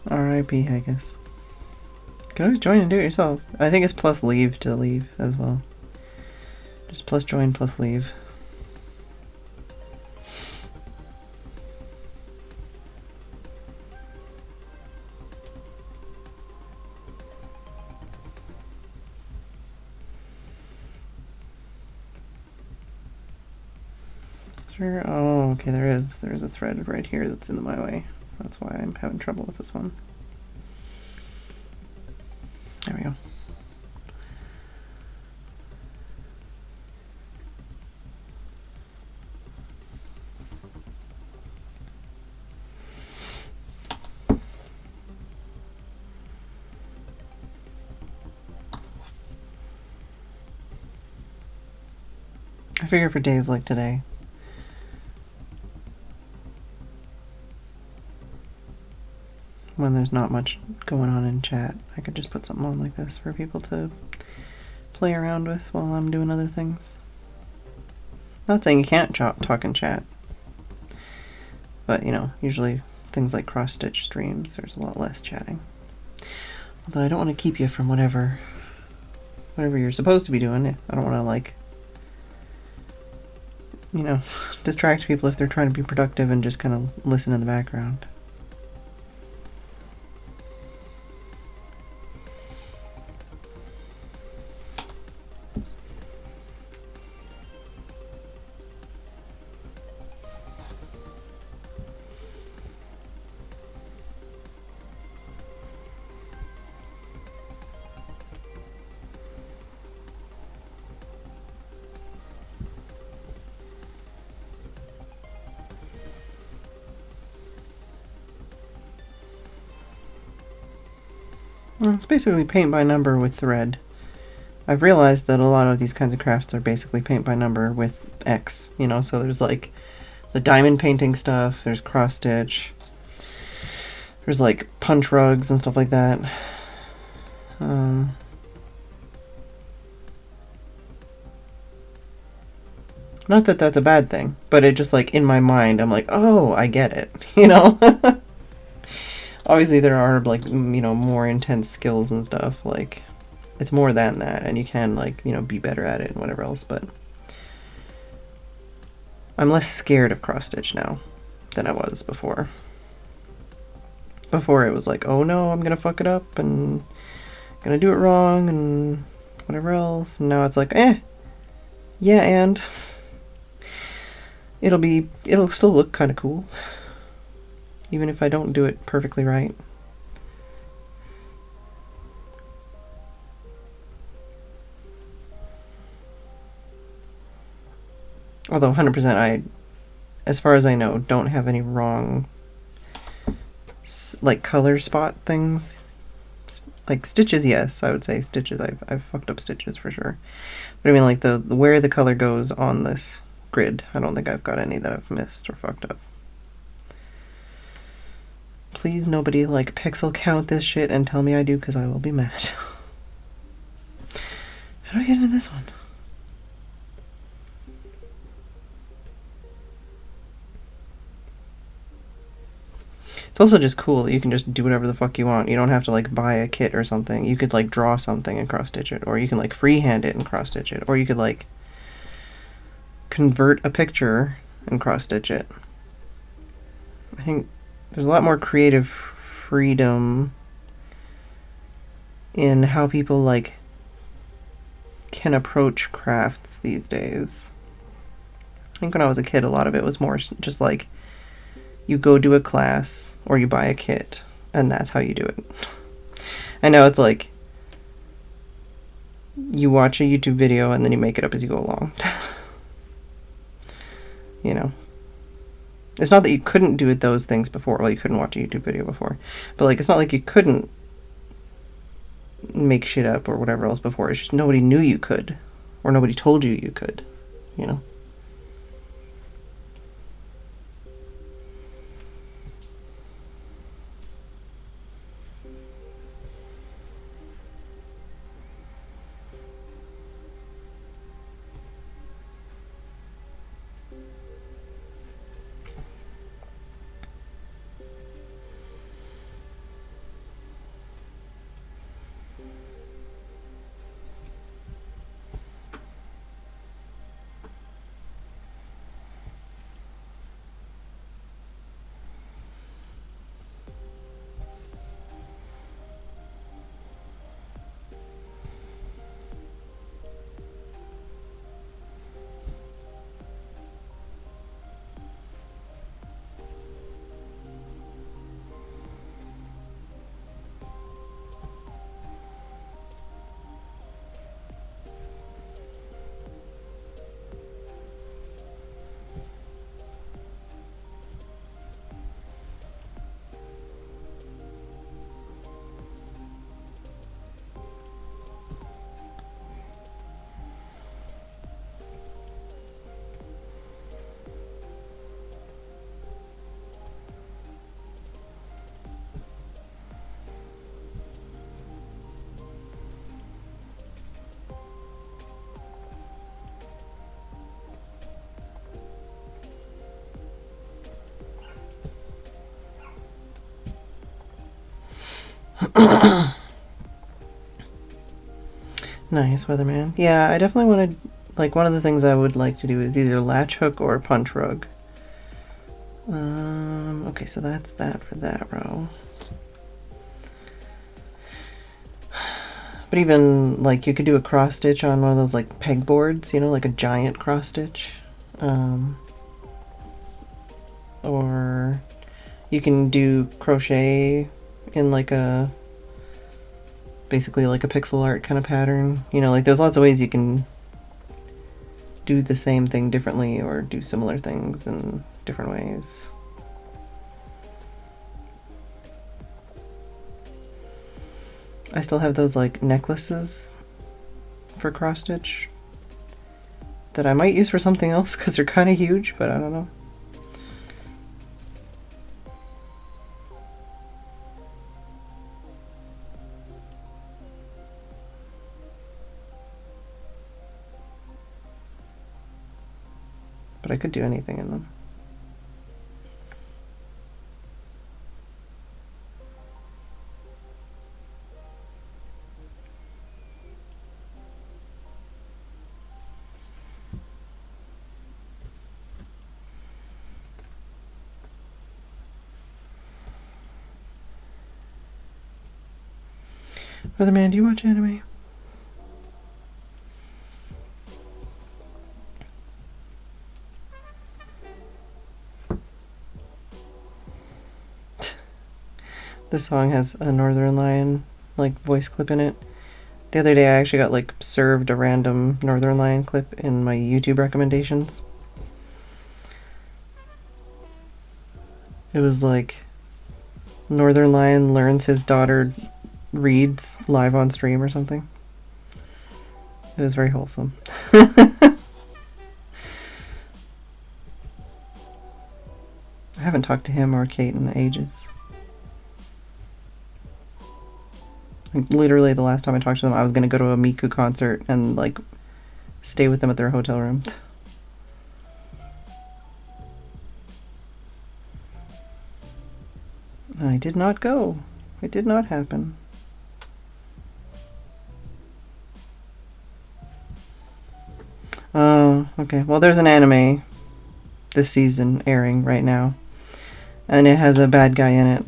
Speaker 1: RIP, I guess. You can always join and do it yourself. I think it's plus leave to leave as well. Just plus join plus leave. Sure. Oh, okay, there's a thread right here that's in my way. That's why I'm having trouble with this one. There we go. I figure for days like today, when there's not much going on in chat, I could just put something on like this for people to play around with while I'm doing other things. Not saying you can't talk in chat, but you know, usually things like cross-stitch streams, there's a lot less chatting. Although I don't want to keep you from whatever you're supposed to be doing. I don't want to, like, you know, distract people if they're trying to be productive and just kind of listen in the background. It's basically paint by number with thread. I've realized that a lot of these kinds of crafts are basically paint by number with X, you know, so there's like the diamond painting stuff, there's cross stitch, there's like punch rugs and stuff like that. Not that that's a bad thing, but it just, like, in my mind, I'm like, oh, I get it, you know? Obviously there are, like, you know, more intense skills and stuff, like, it's more than that, and you can, like, you know, be better at it and whatever else, but I'm less scared of cross-stitch now than I was before. Before it was like, oh no, I'm gonna fuck it up, and gonna do it wrong, and whatever else, and now it's like, yeah, and it'll still look kind of cool, even if I don't do it perfectly right. Although 100% I, as far as I know, don't have any wrong, like, color spot things. Like stitches, yes, I would say stitches. I've fucked up stitches for sure. But I mean, like, the where the color goes on this grid, I don't think I've got any that I've missed or fucked up. Please nobody, like, pixel count this shit and tell me I do, because I will be mad. How do I get into this one? It's also just cool that you can just do whatever the fuck you want. You don't have to, like, buy a kit or something. You could, like, draw something and cross-stitch it, or you can, like, freehand it and cross-stitch it, or you could, like, convert a picture and cross-stitch it. I think there's a lot more creative freedom in how people, like, can approach crafts these days. I think when I was a kid, a lot of it was more just like, you go do a class or you buy a kit and that's how you do it. And now it's like, you watch a YouTube video and then you make it up as you go along. You know, it's not that you couldn't do those things before. Well, you couldn't watch a YouTube video before, but, like, it's not like you couldn't make shit up or whatever else before. It's just nobody knew you could, or nobody told you you could, you know. Nice, weatherman. Yeah, I definitely wanted, like, one of the things I would like to do is either latch hook or punch rug. Okay, so that's that for that row. But even, like, you could do a cross stitch on one of those, like, pegboards, you know, like a giant cross stitch. Or you can do crochet in, like, a, basically like a pixel art kind of pattern. You know, like, there's lots of ways you can do the same thing differently or do similar things in different ways. I still have those, like, necklaces for cross stitch that I might use for something else because they're kind of huge, but I don't know. But I could do anything in them. Weatherman, do you watch anime? This song has a Northern Lion, like, voice clip in it. The other day I actually got, like, served a random Northern Lion clip in my YouTube recommendations. It was like, Northern Lion learns his daughter reads live on stream or something. It was very wholesome. I haven't talked to him or Kate in ages. Like, literally the last time I talked to them, I was going to go to a Miku concert and, like, stay with them at their hotel room. I did not go. It did not happen. Oh, okay. Well, there's an anime this season airing right now, and it has a bad guy in it.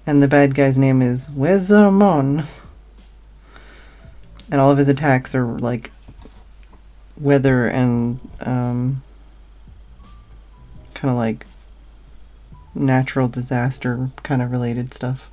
Speaker 1: And the bad guy's name is Weatherman. And all of his attacks are, like, weather and kind of like natural disaster kind of related stuff.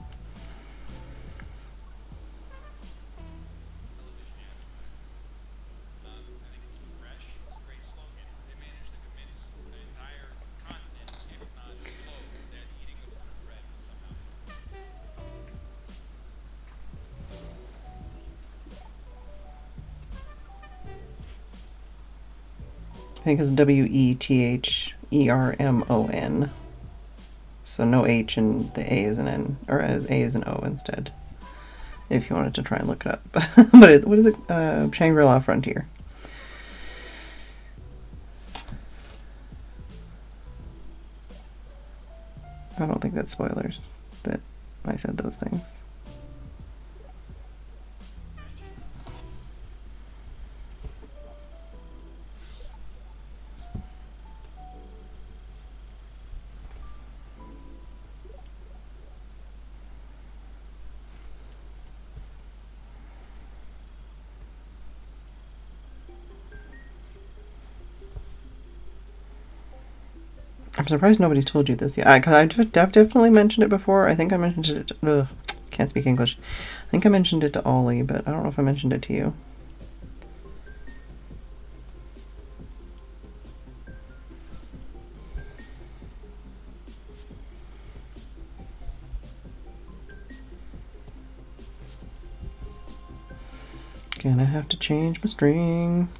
Speaker 1: I think it's Wethhermon. So no H and the A is an N, or as A is an O instead. If you wanted to try and look it up. But what is it? Shangri-La Frontier. I don't think that's spoilers that I said those things. I'm surprised nobody's told you this yet. Because I've definitely mentioned it before. I think I mentioned it to... can't speak English. I think I mentioned it to Ollie, but I don't know if I mentioned it to you. Gonna have to change my string.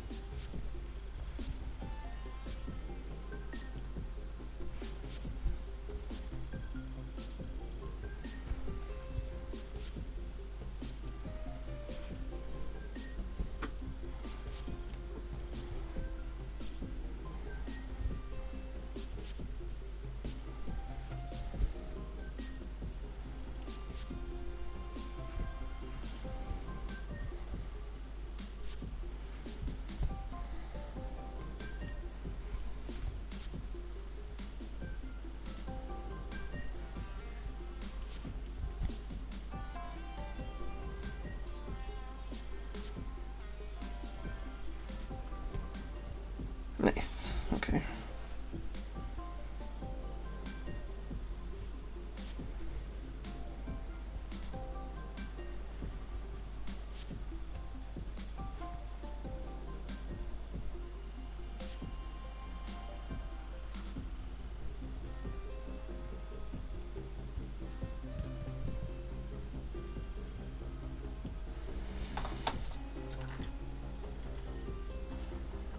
Speaker 1: Nice. Okay.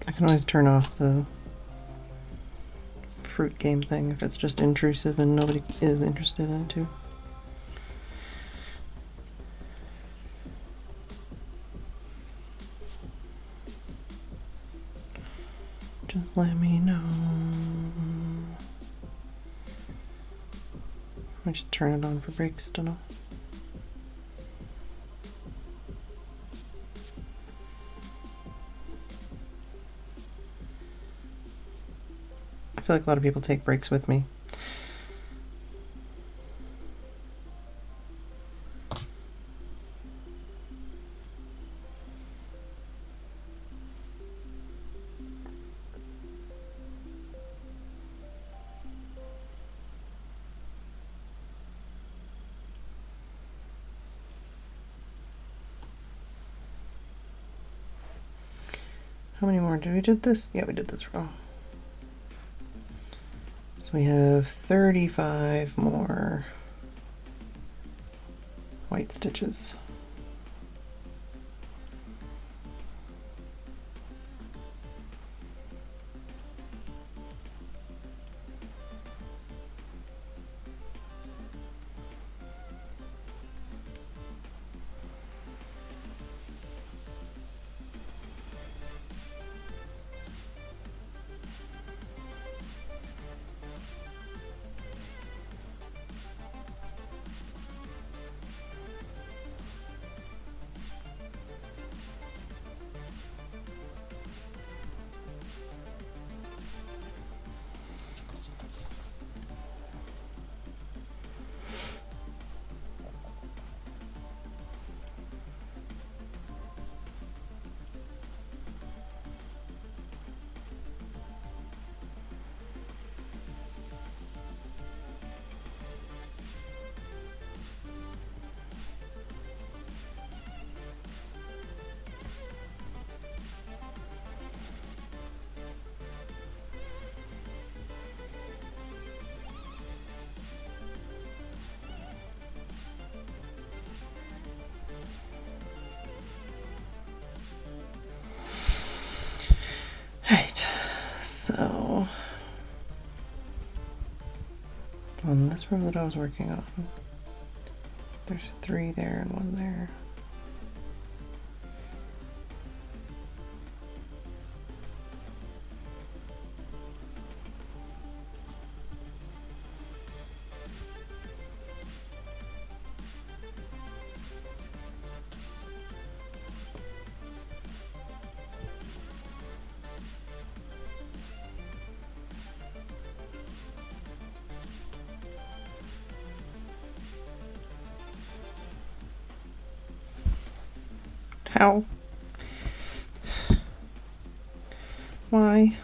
Speaker 1: I can always turn off the fruit game thing if it's just intrusive and nobody is interested in it too. Just let me know. I just turn it on for breaks, don't know. I feel like a lot of people take breaks with me. How many more? Did we did this? Yeah, we did this row. So we have 35 more white stitches. Right, so on this row that I was working on, there's 3 there and 1 there. How? Why?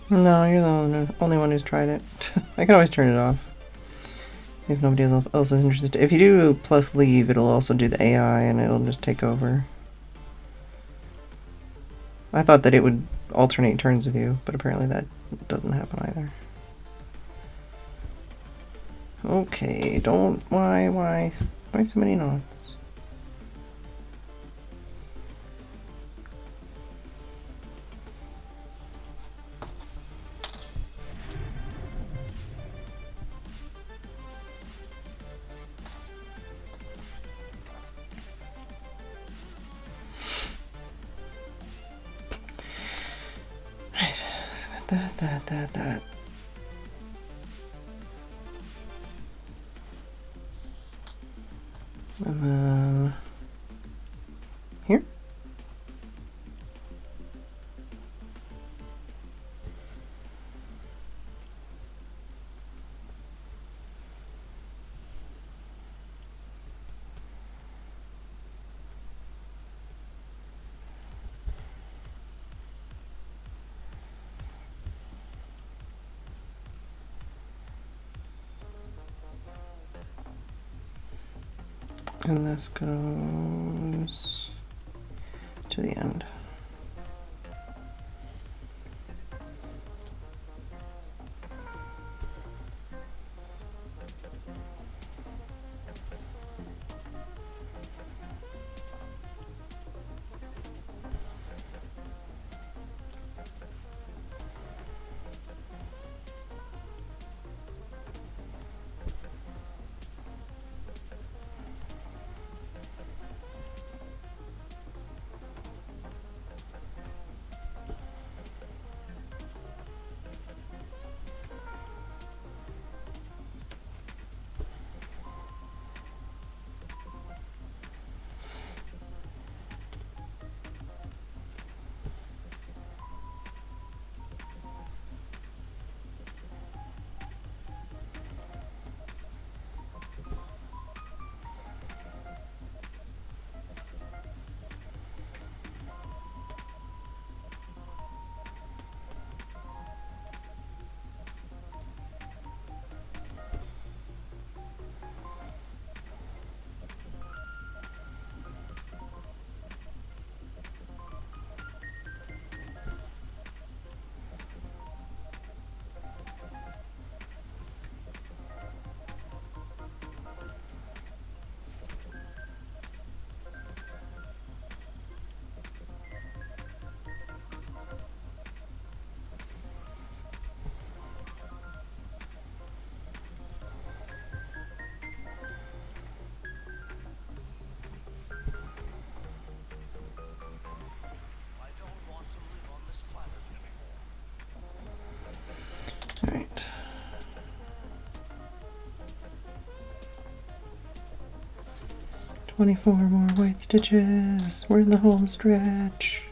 Speaker 1: No, you're the only one who's tried it. I can always turn it off if nobody else is interested. If you do plus leave, it'll also do the AI and it'll just take over. I thought that it would alternate turns with you, but apparently that doesn't happen either. Okay, why so many knots? That. And then here. And this goes to the end. All right. "24 more white stitches. We're in the home stretch."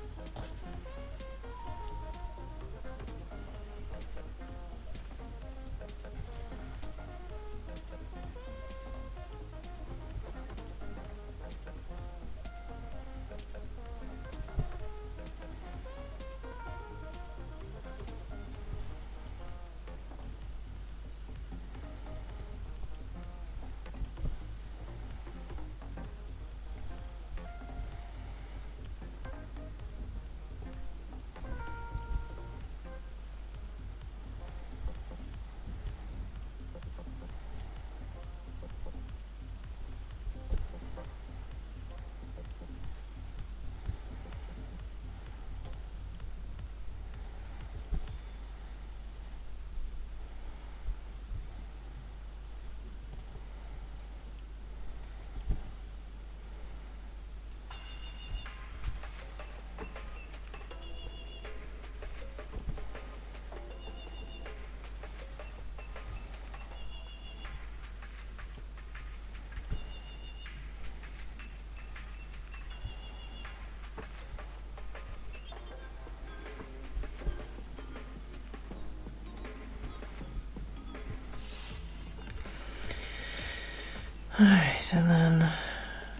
Speaker 1: All right, and then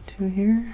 Speaker 1: 2 here.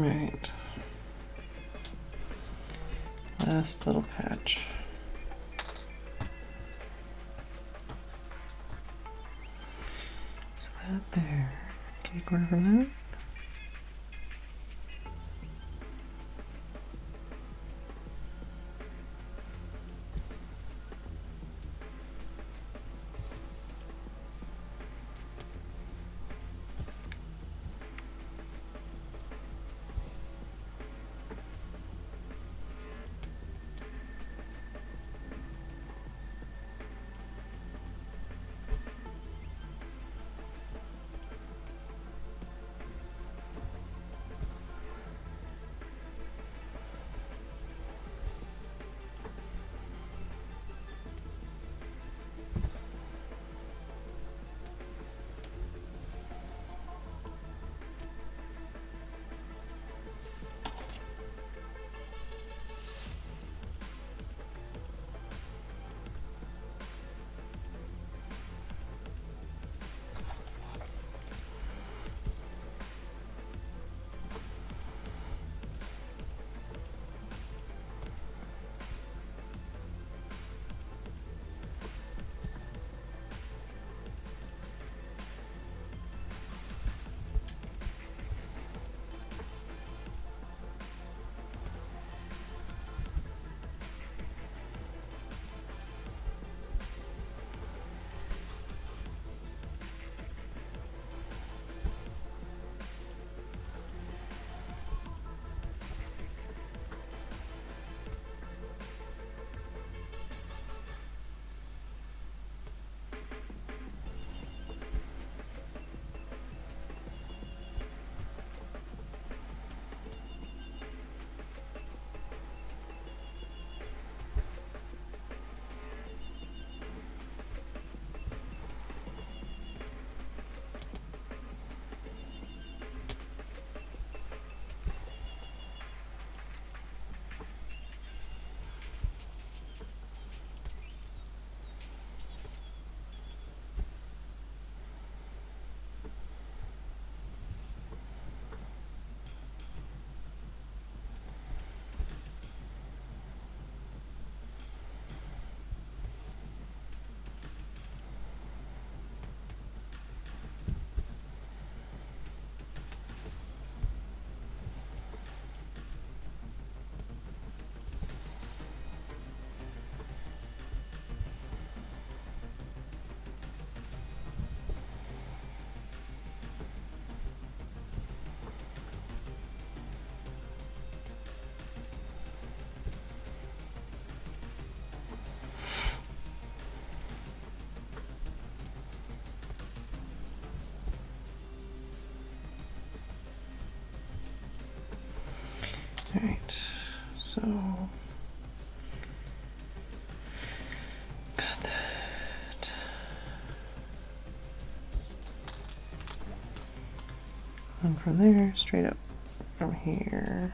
Speaker 1: Right. Last little patch. So that there. Kitty corner from that. All right, so got that. And from there, straight up from here.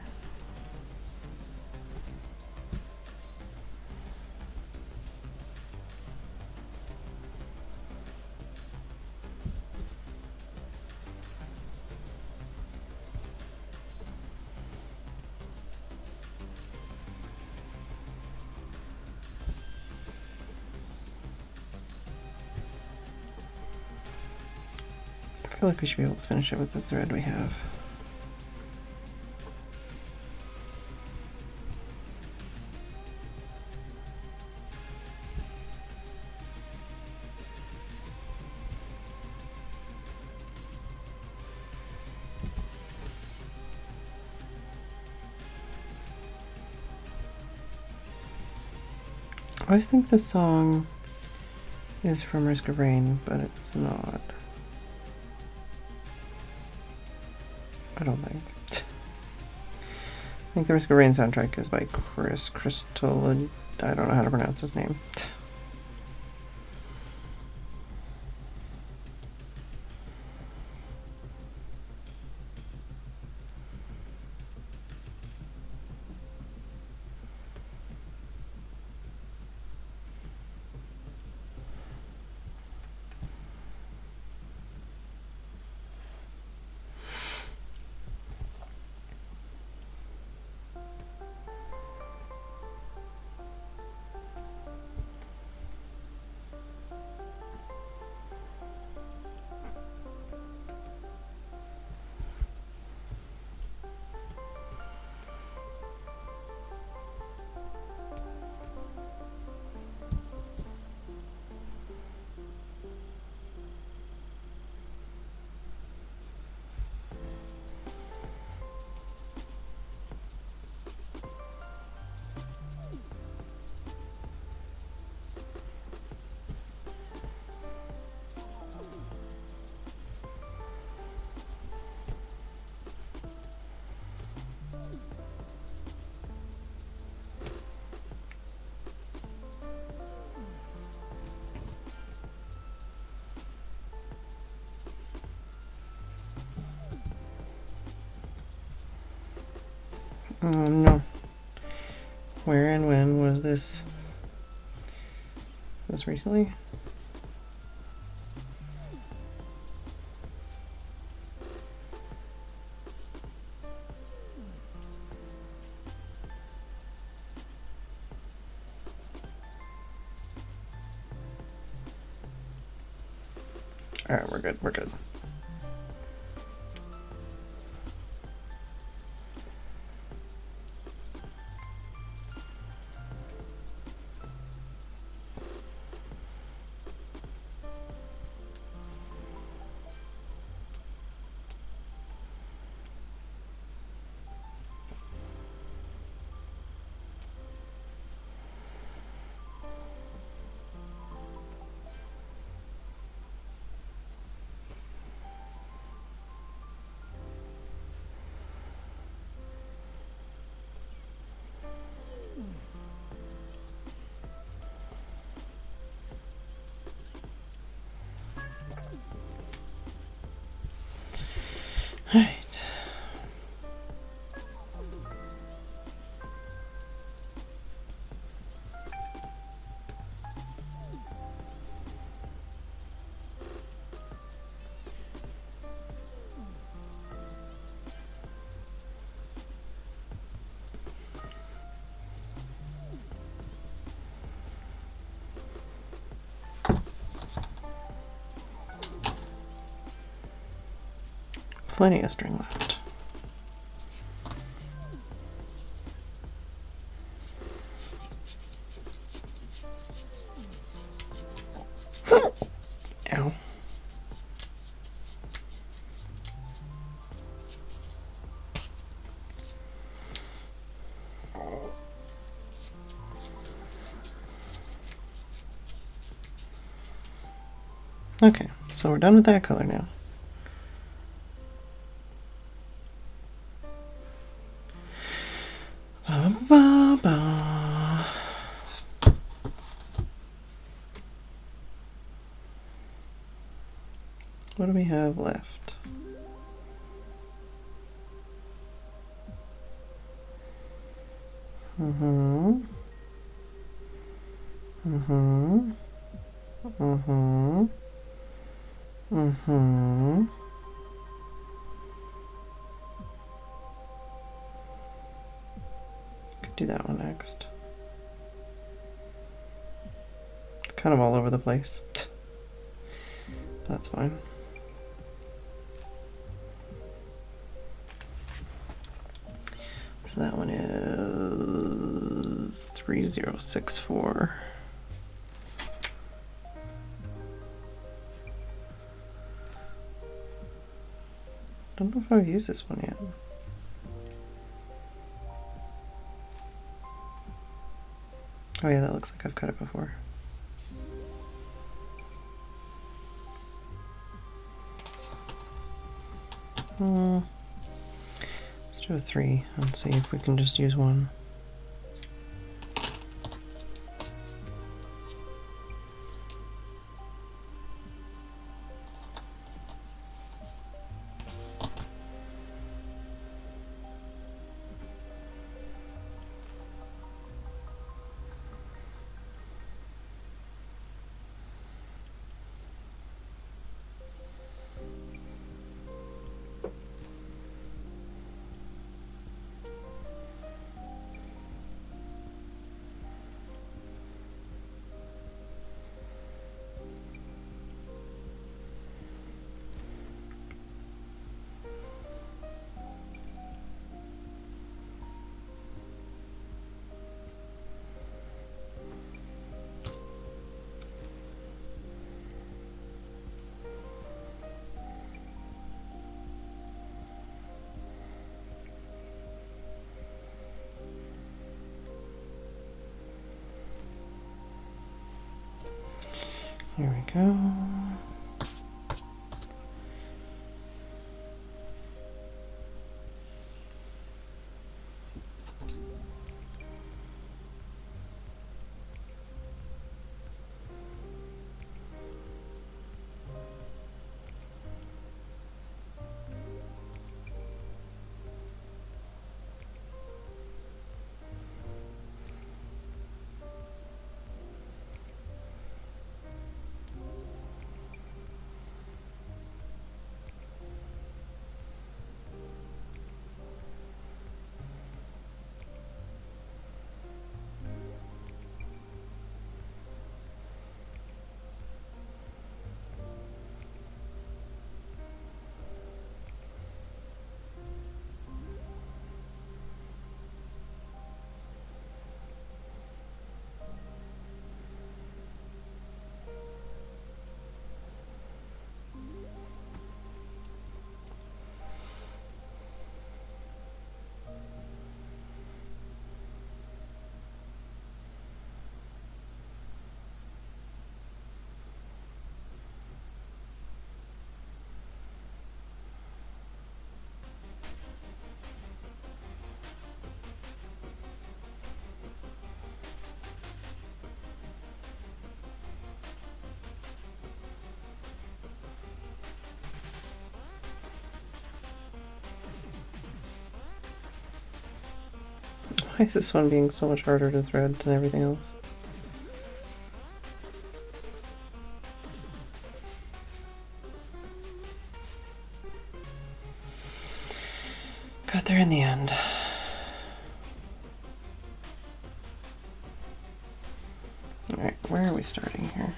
Speaker 1: I feel like we should be able to finish it with the thread we have. I always think this song is from Risk of Rain, but it's not. I don't think. I think the Risk of Rain soundtrack is by Chris Crystal, and I don't know how to pronounce his name. Oh no. Where and when was this? Was recently? Alright, we're good, we're good. Alright. Plenty of string left. Ow. Okay, so we're done with that color now. Ba, ba, ba. What do we have left? Mm-hmm. Mm-hmm. Mm-hmm. Mm-hmm. Could do that one next. It's kind of all over the place. That's fine. So that one is 3064. Don't know if I've used this one yet. Oh yeah, that looks like I've cut it before. Let's do a 3 and see if we can just use one. Here we go. Why is this one being so much harder to thread than everything else? Got there in the end. Alright, where are we starting here?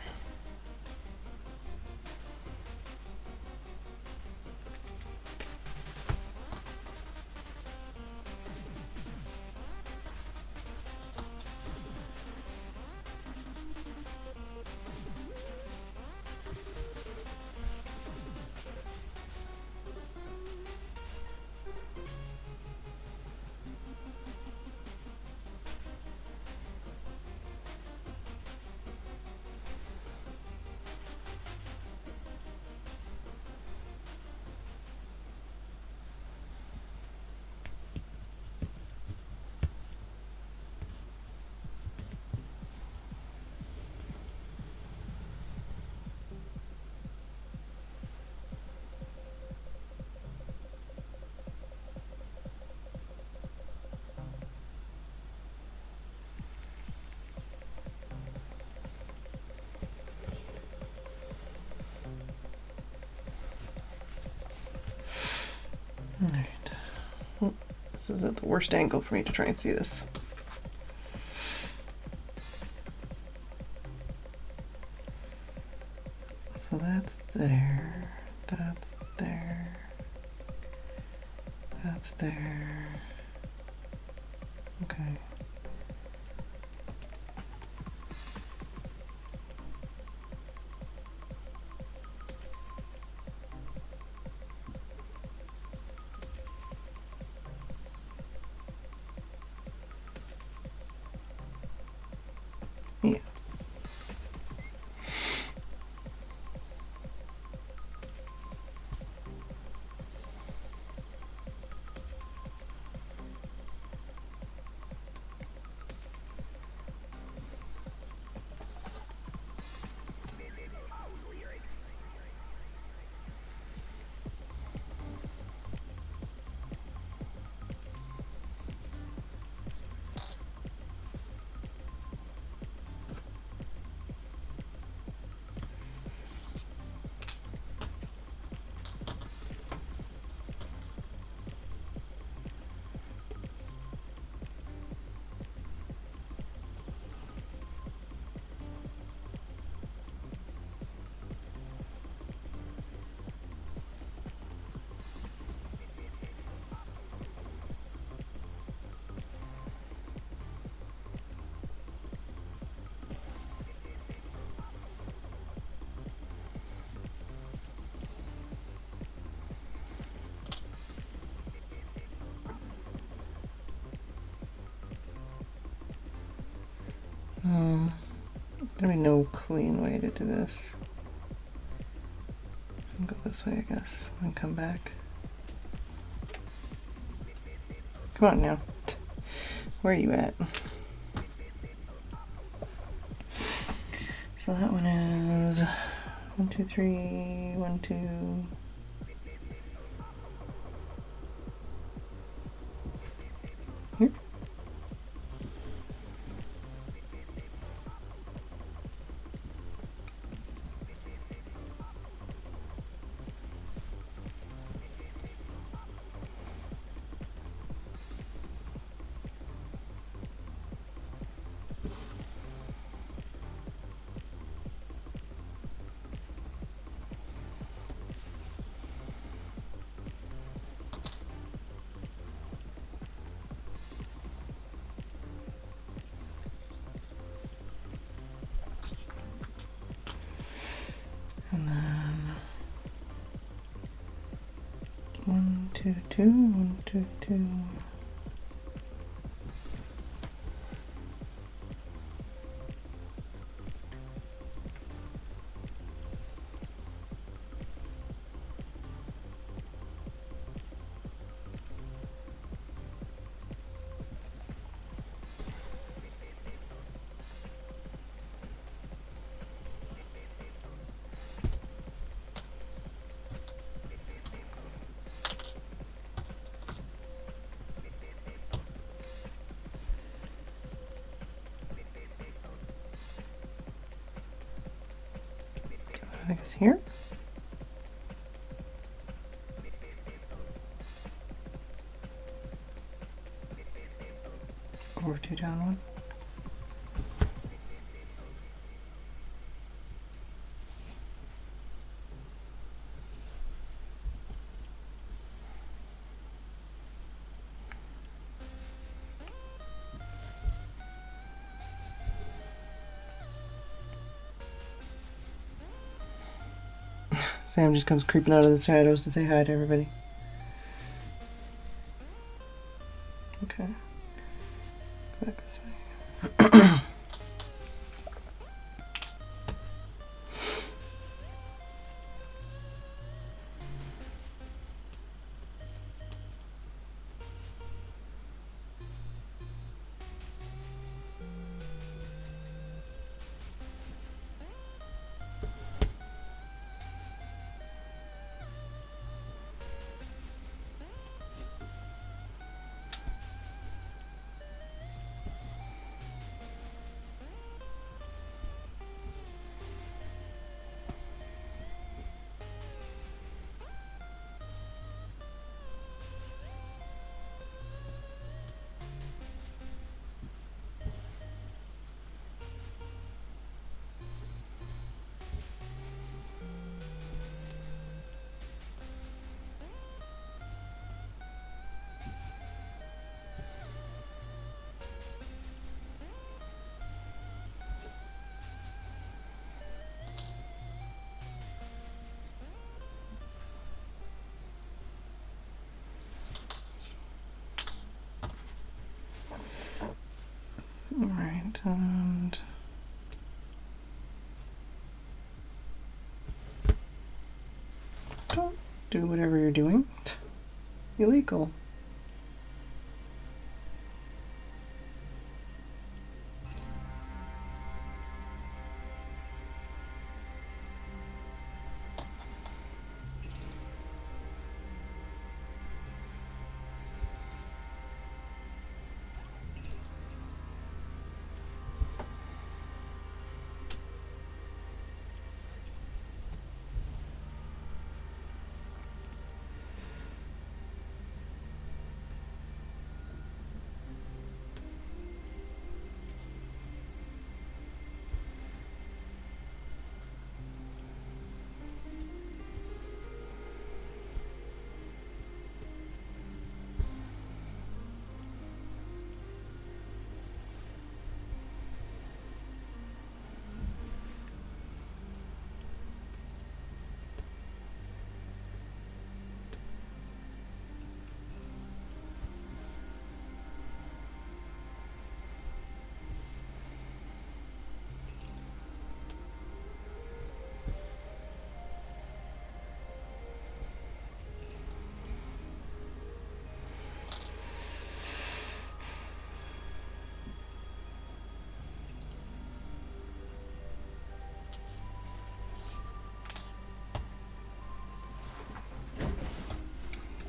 Speaker 1: Alright. Oh, this is at the worst angle for me to try and see this. So that's there, that's there, that's there. Okay. Yeah. There'll be no clean way to do this. I'll go this way, I guess, and come back. Come on now. Where are you at? So that one is 1, 2, 3, 1, 2. Here. And then 1, 2, 2, 1, 2, 2. I guess here. Or 2 down 1. Sam just comes creeping out of the shadows to say hi to everybody. Okay. Go back this way. Alright, and don't do whatever you're doing. Illegal.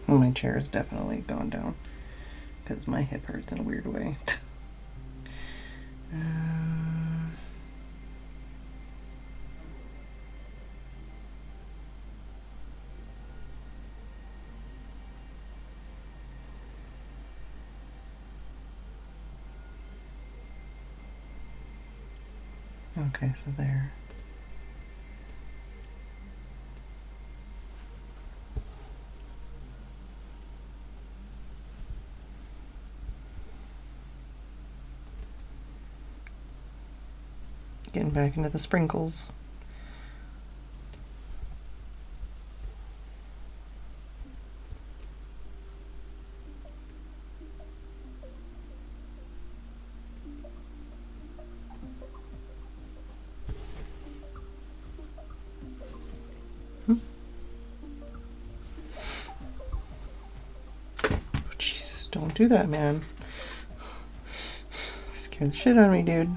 Speaker 1: Well, my chair has definitely gone down because my hip hurts in a weird way. Okay, so there. Getting back into the sprinkles. Jesus, don't do that, man. Scare the shit out of me, dude.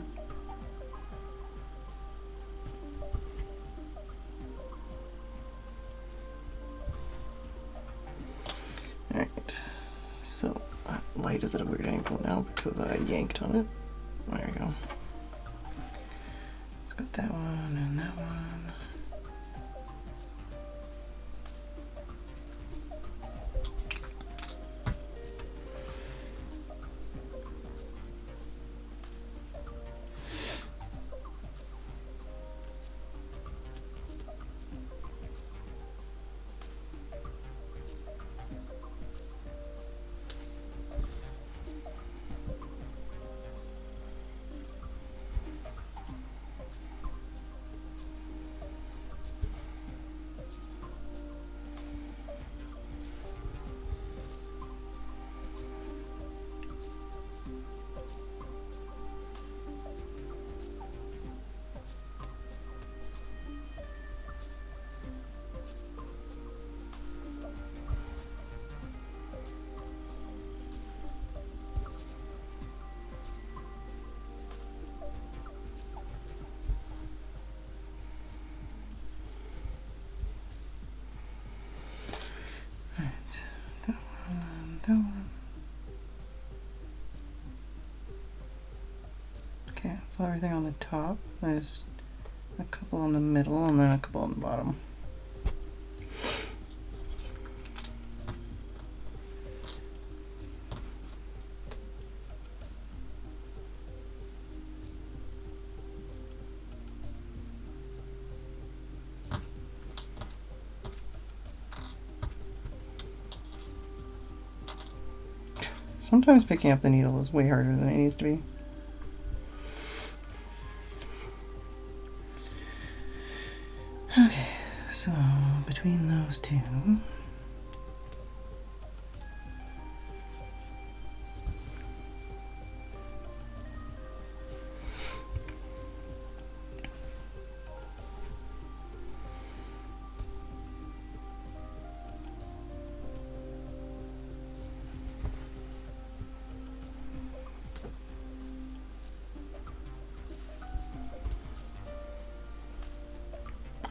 Speaker 1: Alright, so light is at a weird angle now because I yanked on it. There we go. Let's got that one and that one. Okay, so everything on the top. There's a couple on the middle and then a couple on the bottom. Sometimes picking up the needle is way harder than it needs to be. Okay, so between those two,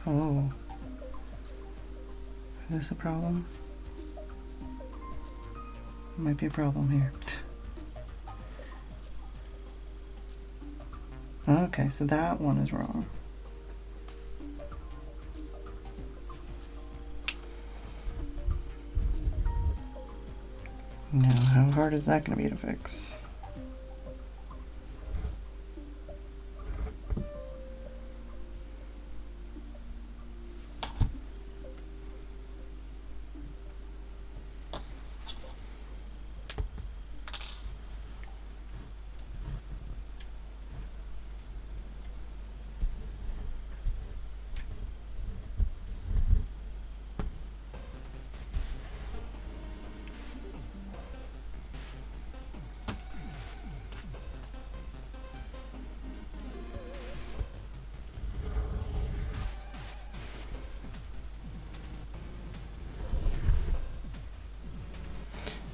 Speaker 1: oh, is this a problem? Might be a problem here. Okay, so that one is wrong. Now, how hard is that going to be to fix?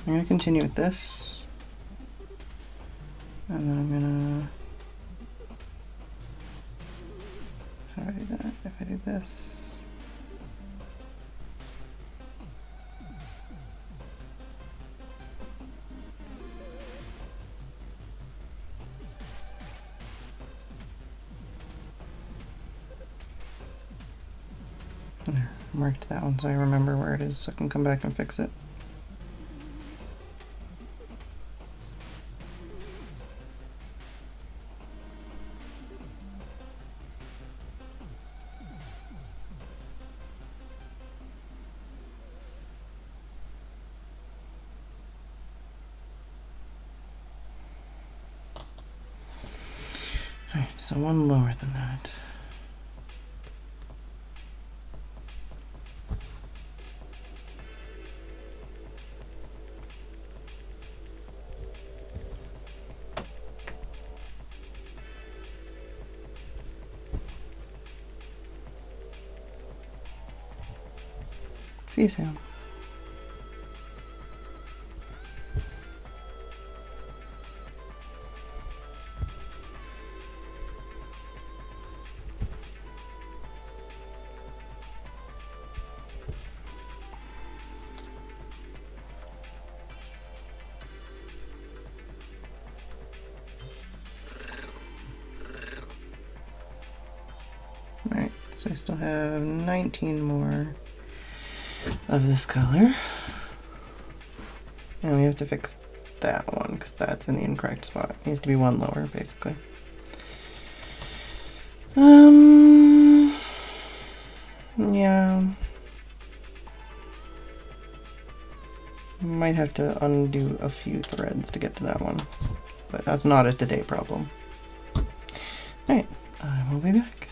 Speaker 1: I'm going to continue with this, and then I'm going to, how do I do that? If I do this, there, marked that one so I remember where it is so I can come back and fix it. Alright, so one lower than that. See you soon. Alright, so I still have 19 more of this color. And we have to fix that one because that's in the incorrect spot. It needs to be one lower, basically. Yeah. Might have to undo a few threads to get to that one, but that's not a today problem. Alright, I will be back.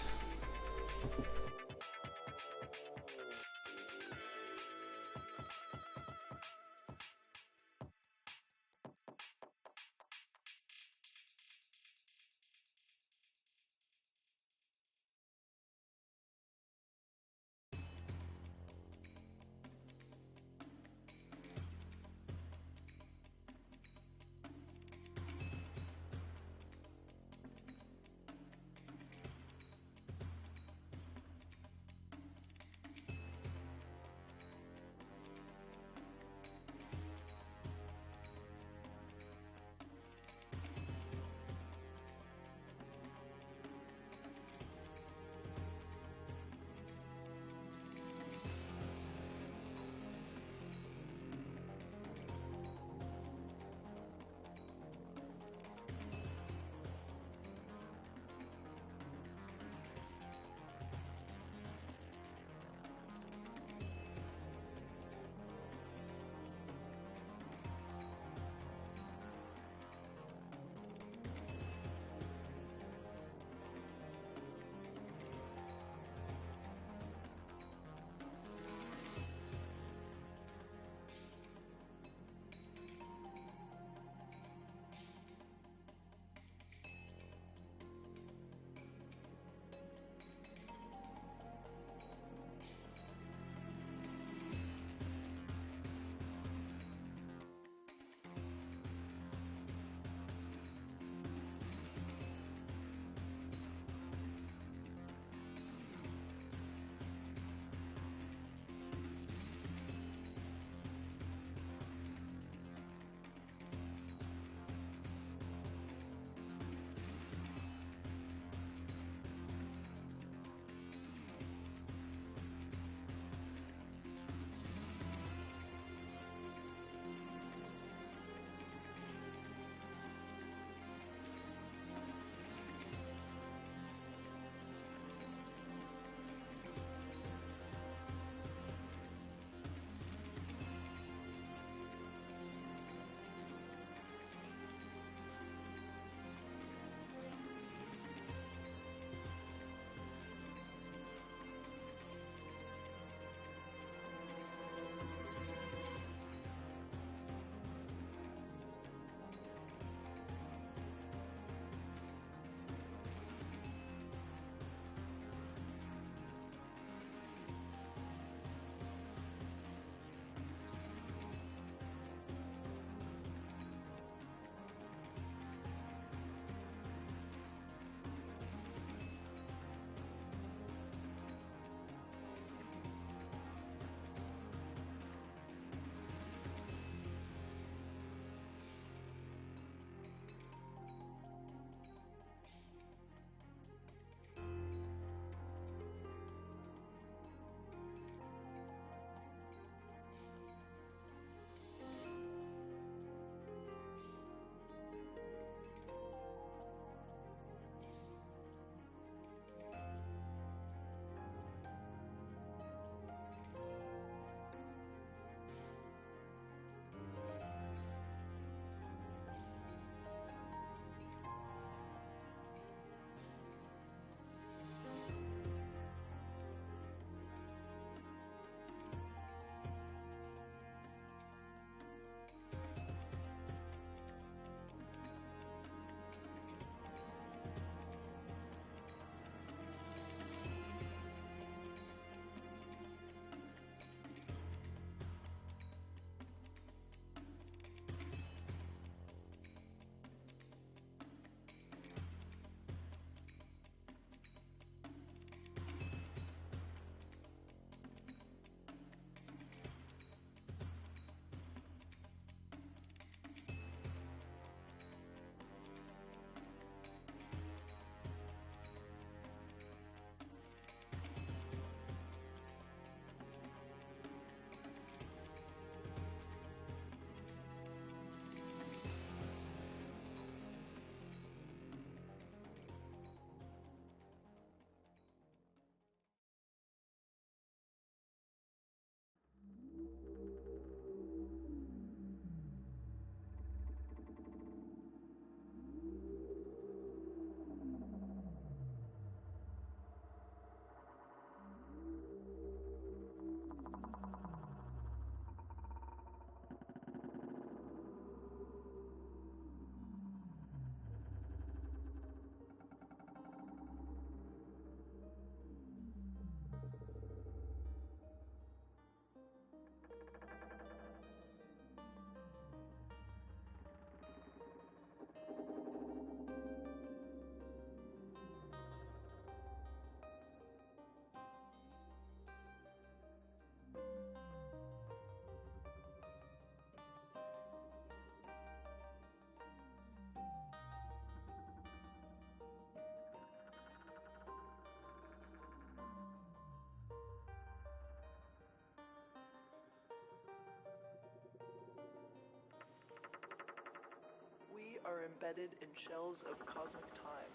Speaker 2: embedded in shells of cosmic time,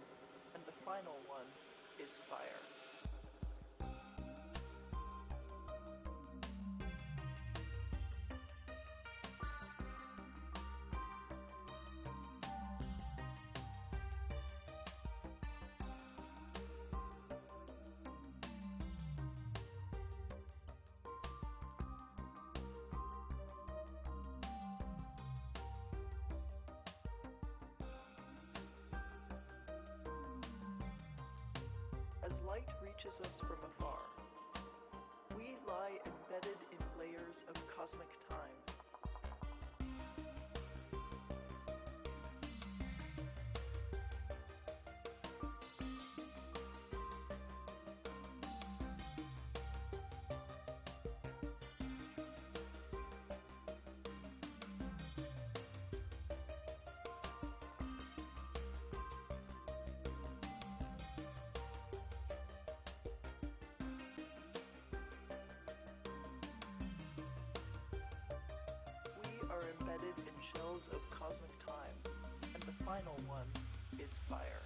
Speaker 2: and the final one is fire. As light reaches us from afar, we lie embedded in layers of cosmic time. Are embedded in shells of cosmic time, and the final one is fire.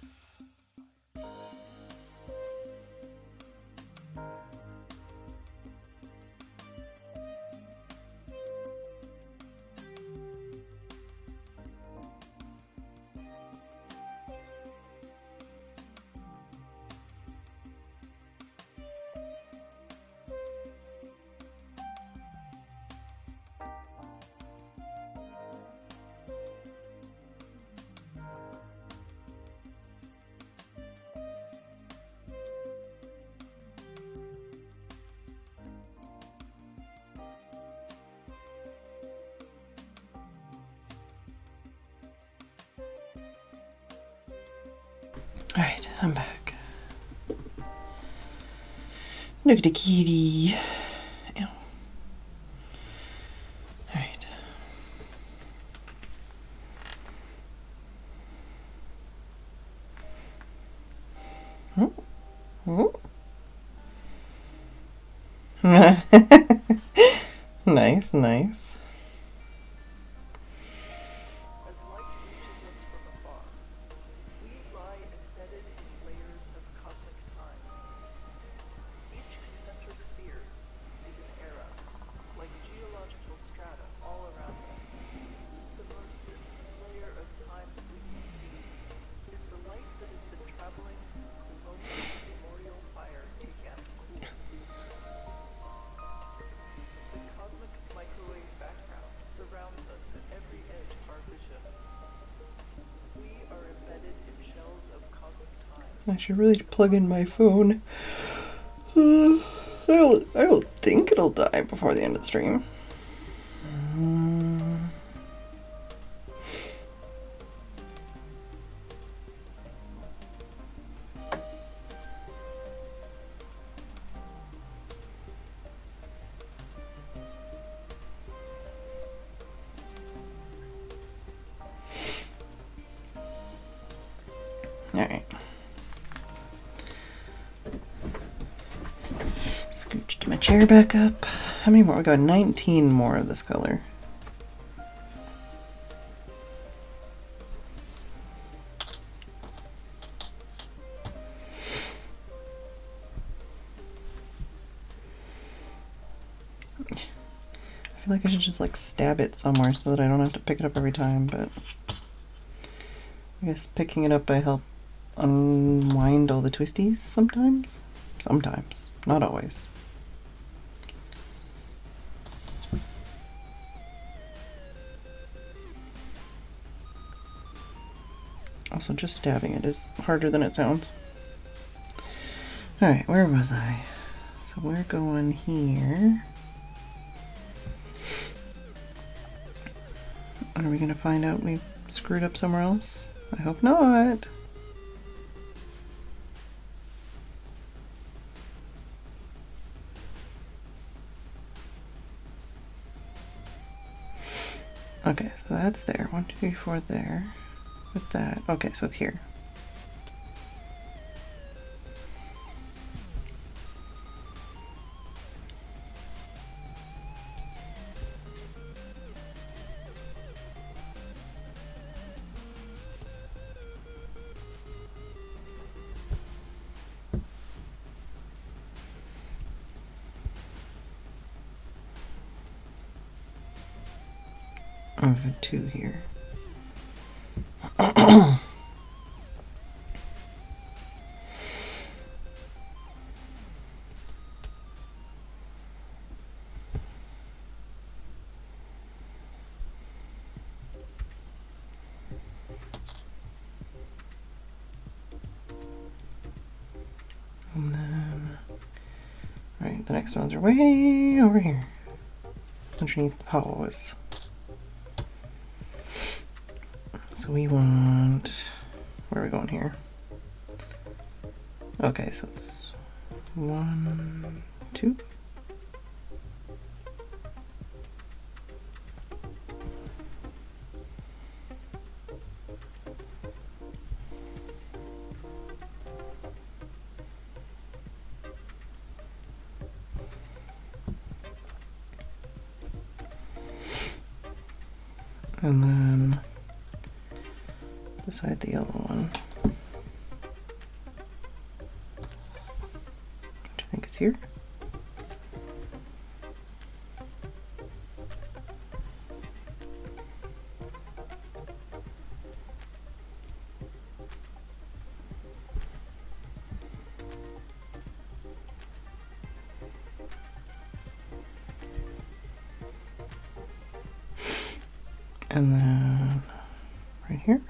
Speaker 1: Alright, I'm back. Look at the kitty. Ow. Alright. Nice, nice. I should really plug in my phone. I don't think it'll die before the end of the stream. Alright. Scooched my chair back up. How many more? We got 19 more of this color. I feel like I should just like stab it somewhere so that I don't have to pick it up every time, but I guess picking it up I help unwind all the twisties sometimes. Sometimes, not always. Also, just stabbing it is harder than it sounds. Alright, where was I? So we're going here. Are we going to find out we screwed up somewhere else? I hope not. Okay, so that's there. 1, 2, 3, 4 there. With that. Okay, so it's here. of a 2 here. And then, right, the next ones are way over here, underneath the pause. So we want, where are we going here? Okay, so it's 1, 2. And then beside the yellow one, which I think is here. And then right here.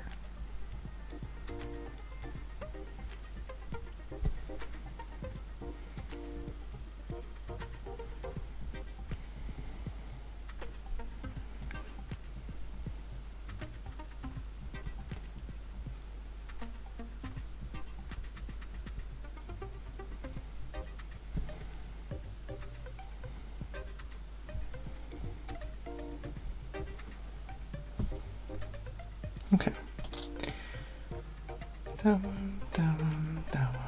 Speaker 1: Okay. That one, that one, that one.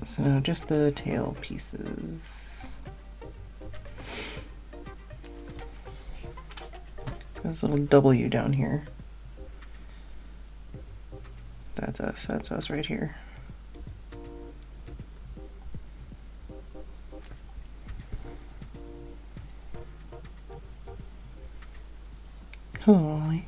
Speaker 1: So just the tail pieces. There's a little W down here. That's us right here. Hello, Ollie.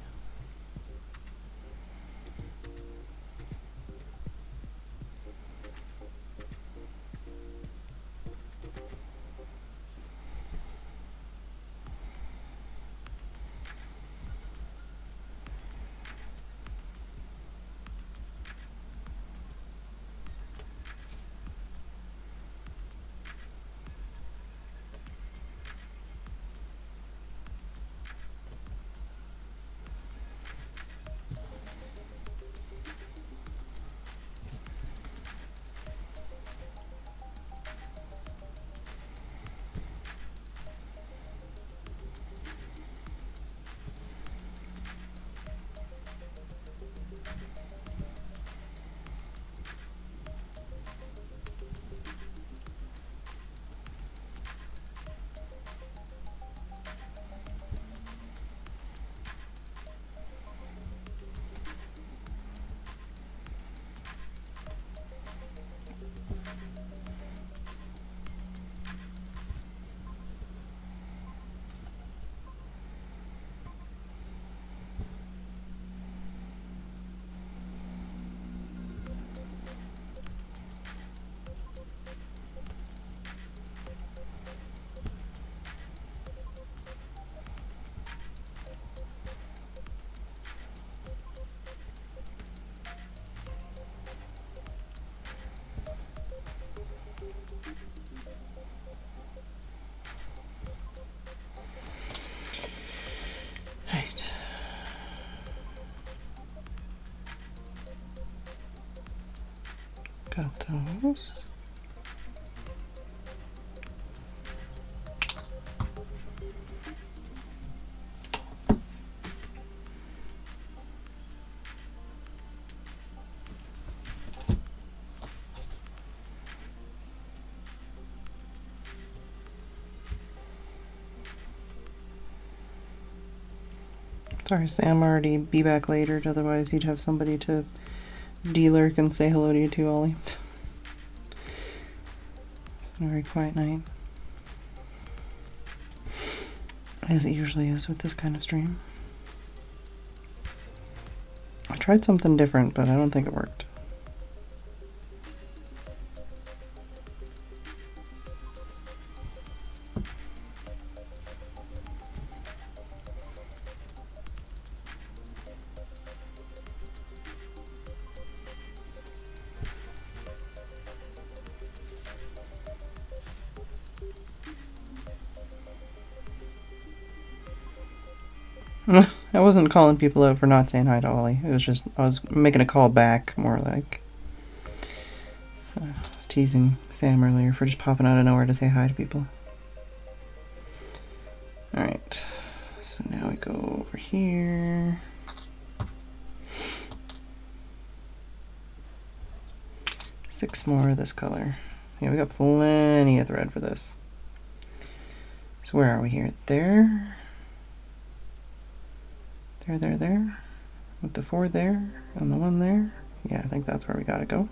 Speaker 1: Got those. Sorry, Sam, already be back later, otherwise you'd have somebody to de-lurk and say hello to you too, Ollie. It's been a very quiet night. as it usually is with this kind of stream. I tried something different, but I don't think it worked. I wasn't calling people out for not saying hi to Ollie. It was just, I was making a call back, more like. I was teasing Sam earlier for just popping out of nowhere to say hi to people. Alright, so now we go over here. Six more of this color. Yeah, we got plenty of thread for this. So where are we here? There. There. With the 4 there and the 1 there. Yeah, I think that's where we gotta go.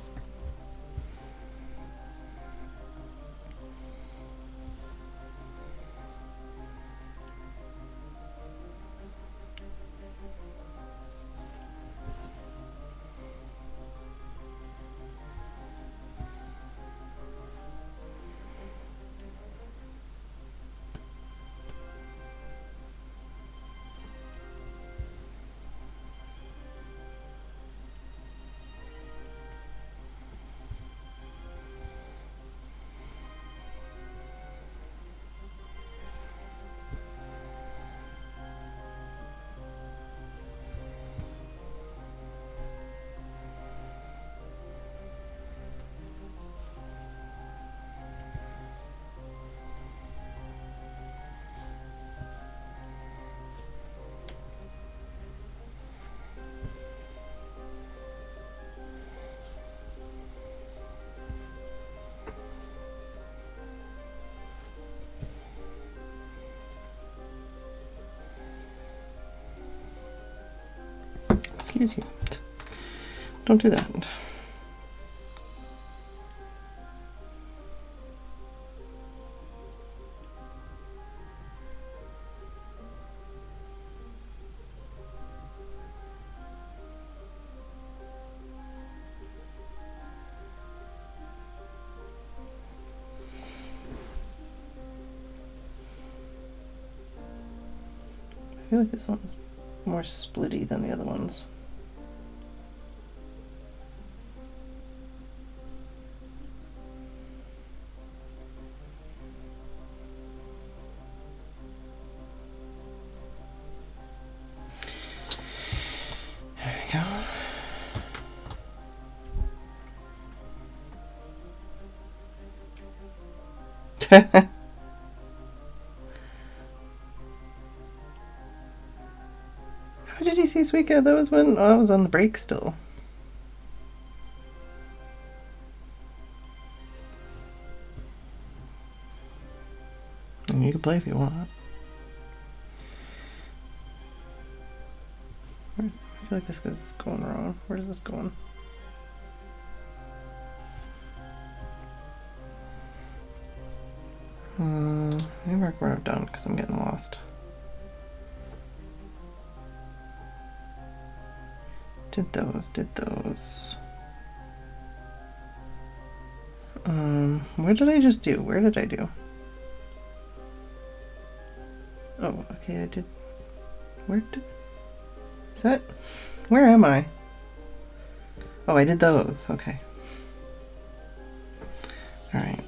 Speaker 1: Excuse you. Don't do that. I feel like this one's more splitty than the other ones. There we go. How did you see Suika? That was when I was on the break still. And you can play if you want. I feel like this is going wrong. Where is this going? Let me mark where I've done because I'm getting lost. Did those. What did I just do? Where did I do? Oh, okay, I did. Is that? Where am I? Oh, I did those. Okay. All right.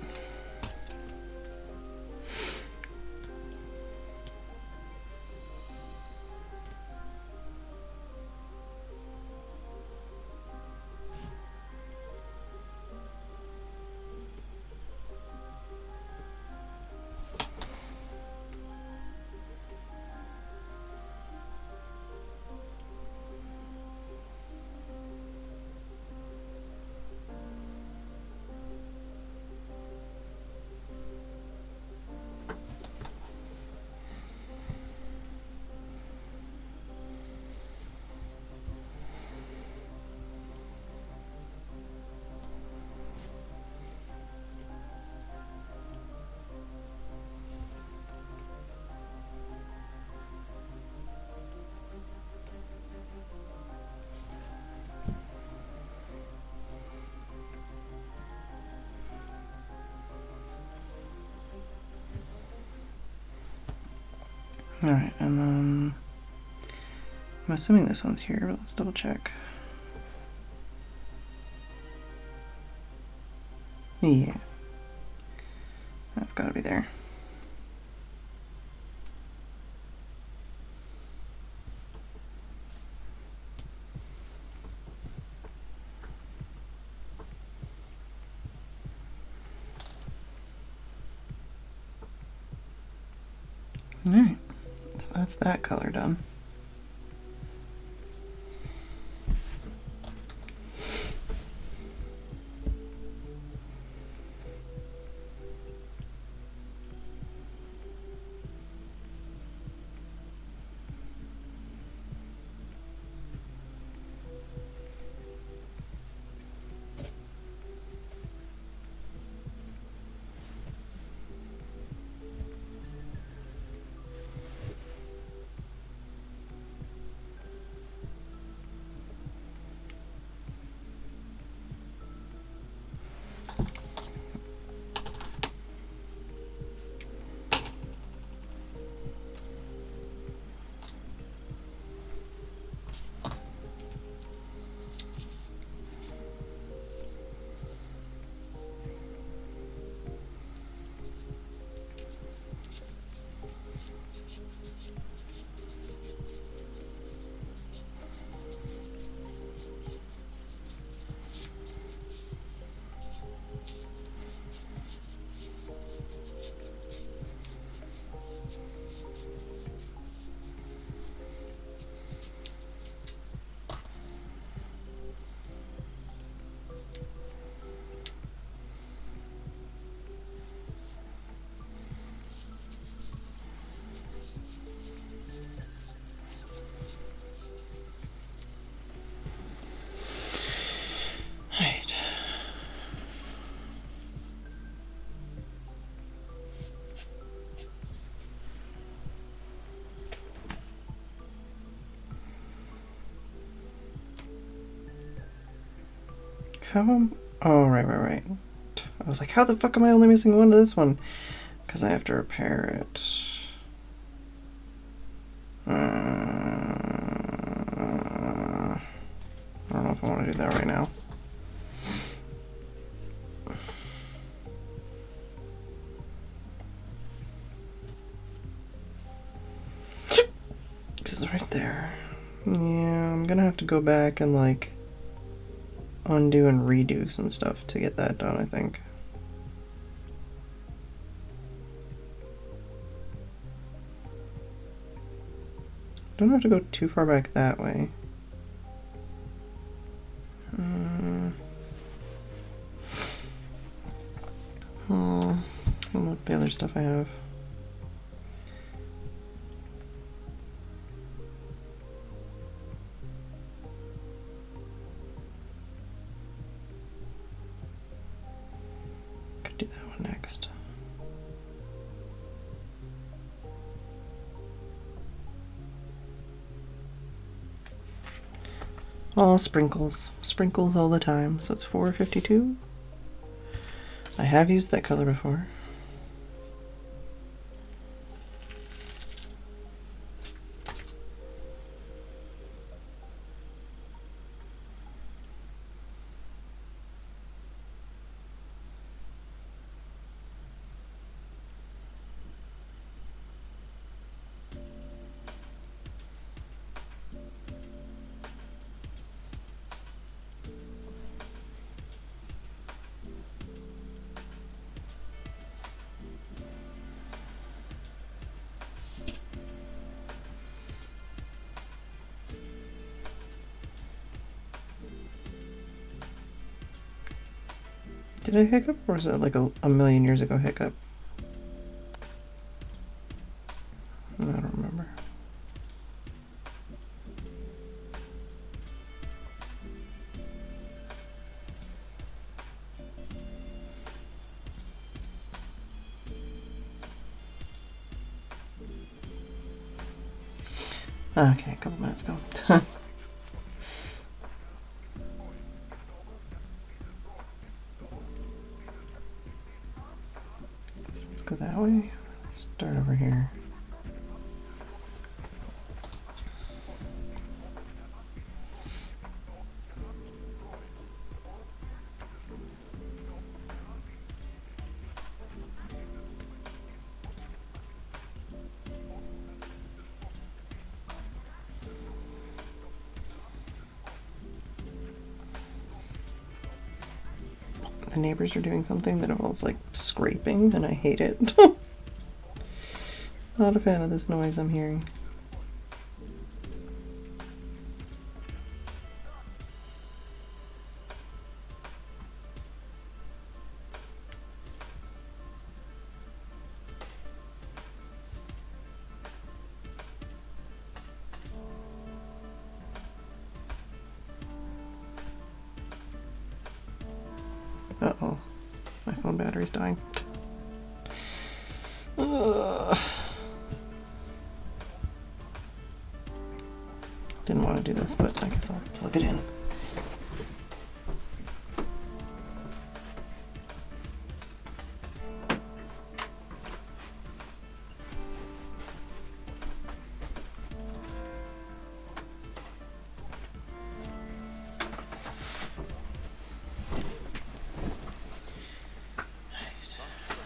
Speaker 1: Alright, and then I'm assuming this one's here, but let's double check. Yeah. That's gotta be there. Alright, so that's that color done. Right. How? Oh, right. I was like, how the fuck am I only missing one to this one? Because I have to repair it. I don't know if I want to do that right now. This is right there. Yeah, I'm gonna have to go back and like undo and redo some stuff to get that done, I think. Don't have to go too far back that way. Look at the other stuff I have. Could do that one next. Oh, sprinkles. Sprinkles all the time. So it's 452. I have used that color before. Did I hiccup, or was it like a million years ago hiccup? I don't remember. Okay, a couple minutes ago. Let's go that way. Let's start over here. the neighbors are doing something that involves like scraping, and I hate it. Not a fan of this noise I'm hearing. Uh-oh, my phone battery's dying. Didn't want to do this, but I guess I'll plug it in.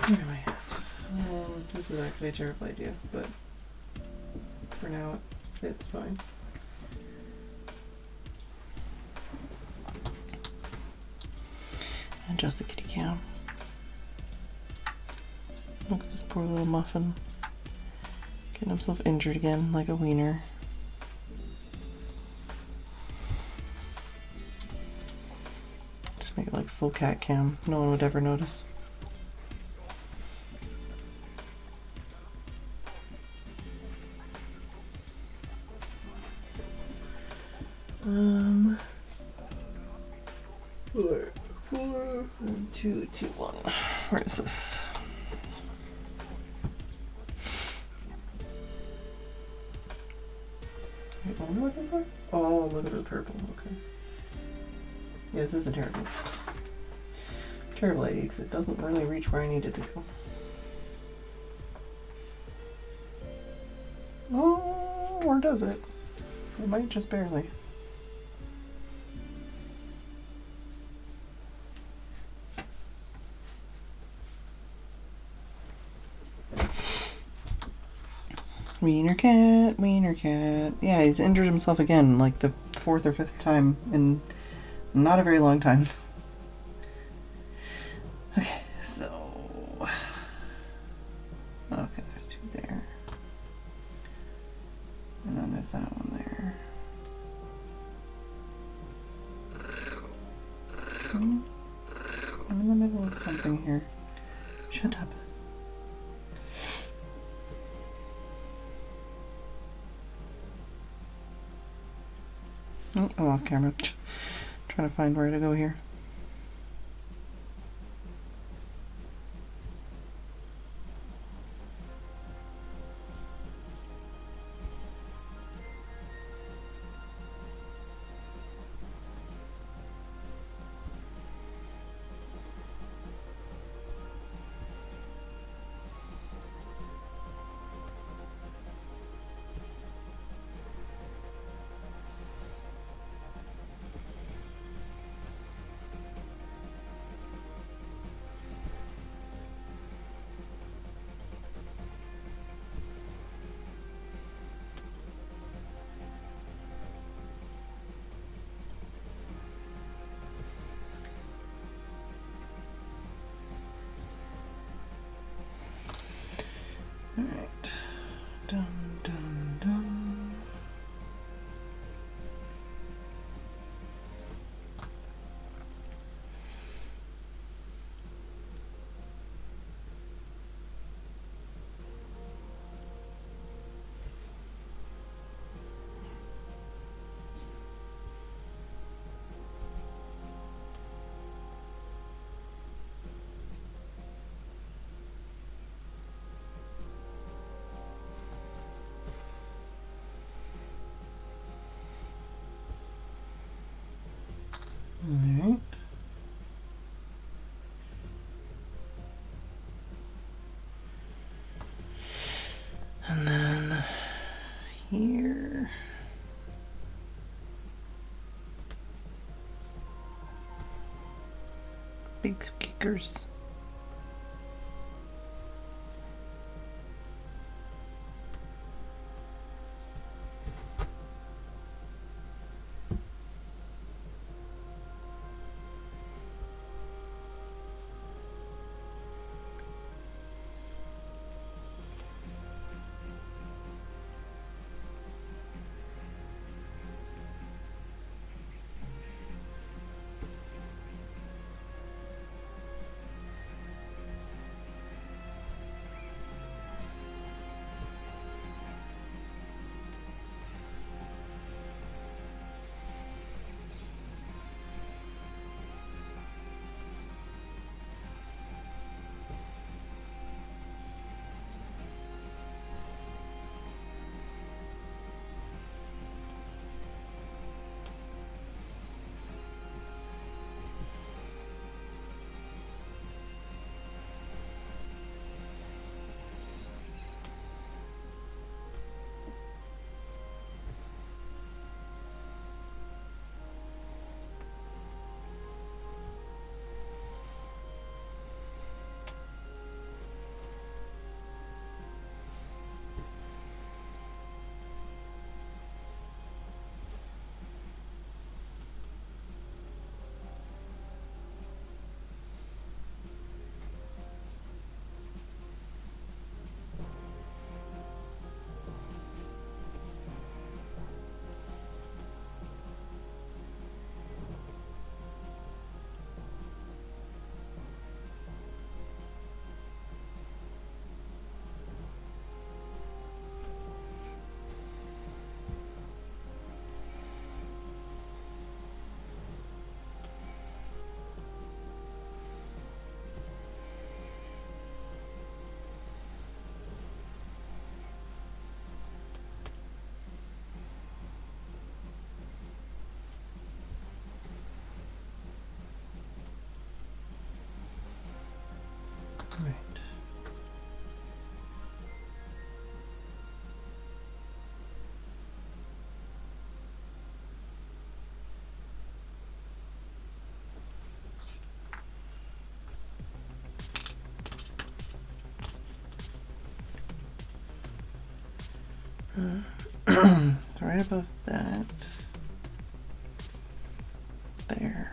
Speaker 1: Where am I at? This is actually a terrible idea, but for now it's fine. Adjust the kitty cam. Look at this poor little muffin. Getting himself injured again like a wiener. Just make it like full cat cam. No one would ever notice. Four, 2, 2, 1. Where is this? Wait, what am I looking for? Oh, look at the purple. Okay. Yeah, this is a terrible idea because it doesn't really reach where I need it to go. Oh, or does it? It might just barely. Wiener cat, wiener cat. Yeah, he's injured himself again, like the 4th or 5th time in not a very long time. Okay, so... Okay, there's 2 there. And then there's that one there. I'm in the middle of something here. Shut up. Oh, I'm off camera. Trying to find where to go here. Alright. Dun, dun, dun. Alright. And then here. Big squeakers. Right above that. There.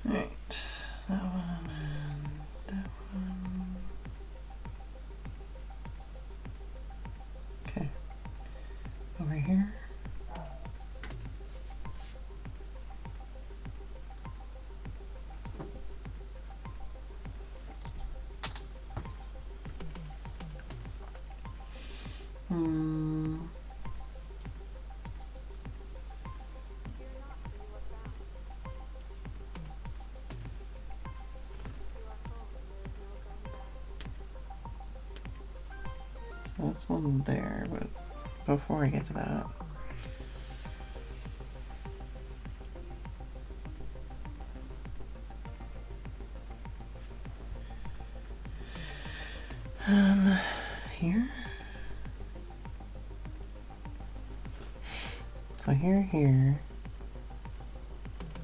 Speaker 1: Right, that one and that one. Okay, over here. So that's one there, but before I get to that. Here. So here,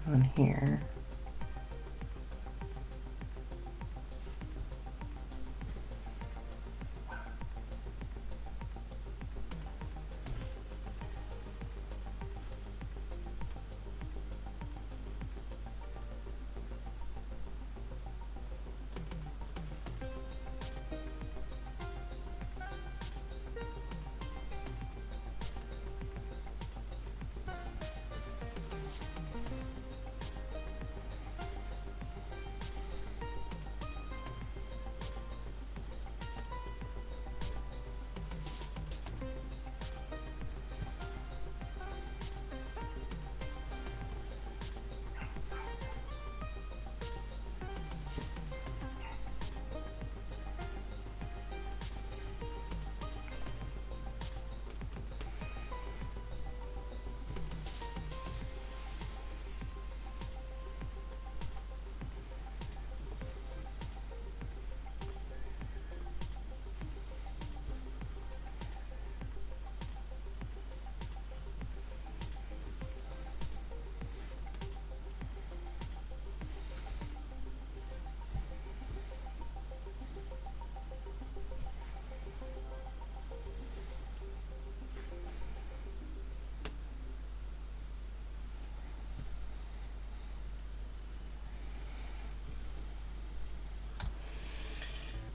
Speaker 1: on here.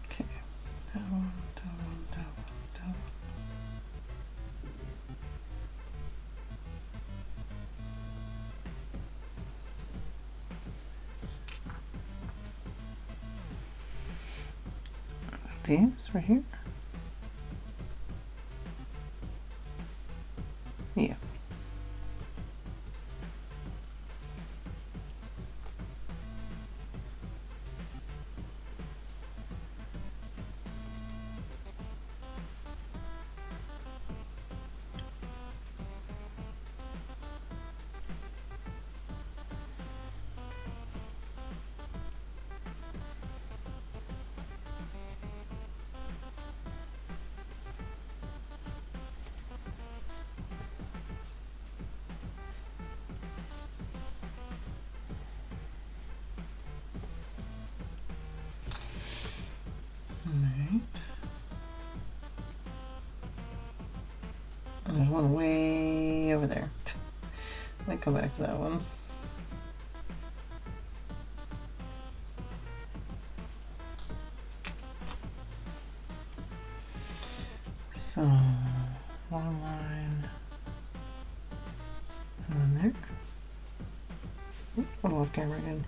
Speaker 1: Okay, that one, that one, that one, that one. These right here? Yeah. Alright. And there's one way over there. Might come back to that one. So, one line, and then there. Oh, off camera again.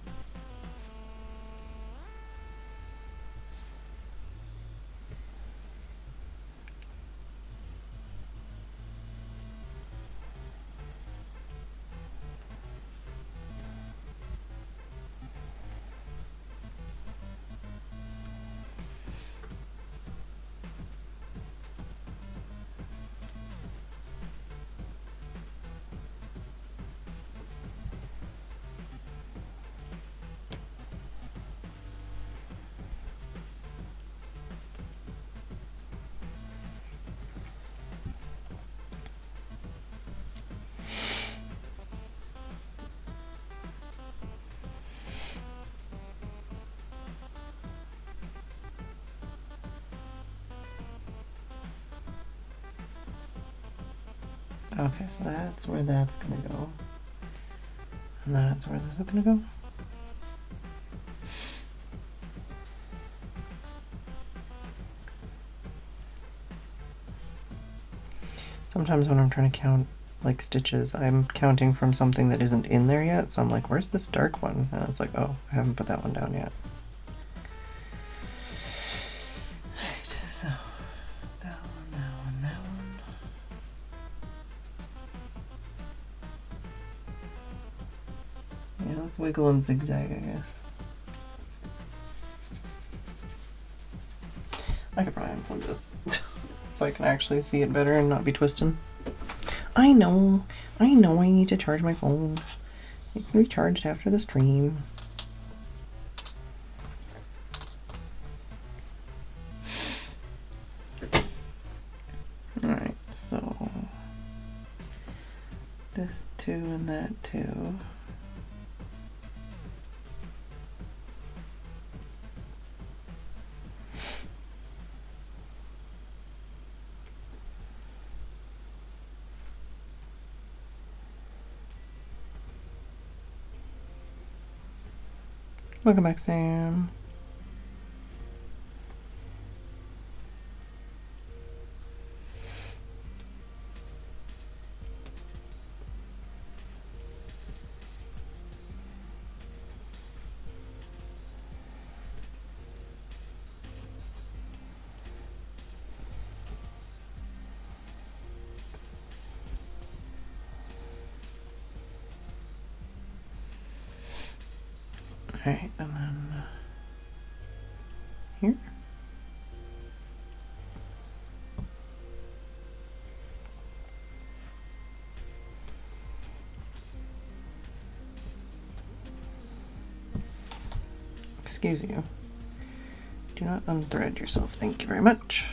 Speaker 1: Okay, so that's where that's gonna go. And that's where this is gonna go. Sometimes when I'm trying to count like stitches, I'm counting from something that isn't in there yet. So I'm like, where's this dark one? And it's like, oh, I haven't put that one down yet. Right, so that one, that one, that one. Yeah, let's wiggle and zigzag, I guess. I could probably unplug this so I can actually see it better and not be twisting. I know I need to charge my phone. It can be charged after the stream. Alright, so this 2 and that 2. Welcome back, Sam. Alright, and then here. Excuse you. Do not unthread yourself. Thank you very much.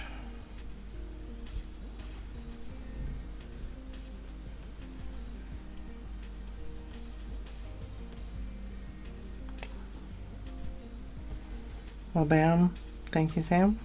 Speaker 1: Well, bam. Thank you, Sam.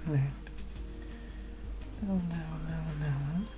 Speaker 1: Right. That one, that one, that one, that one.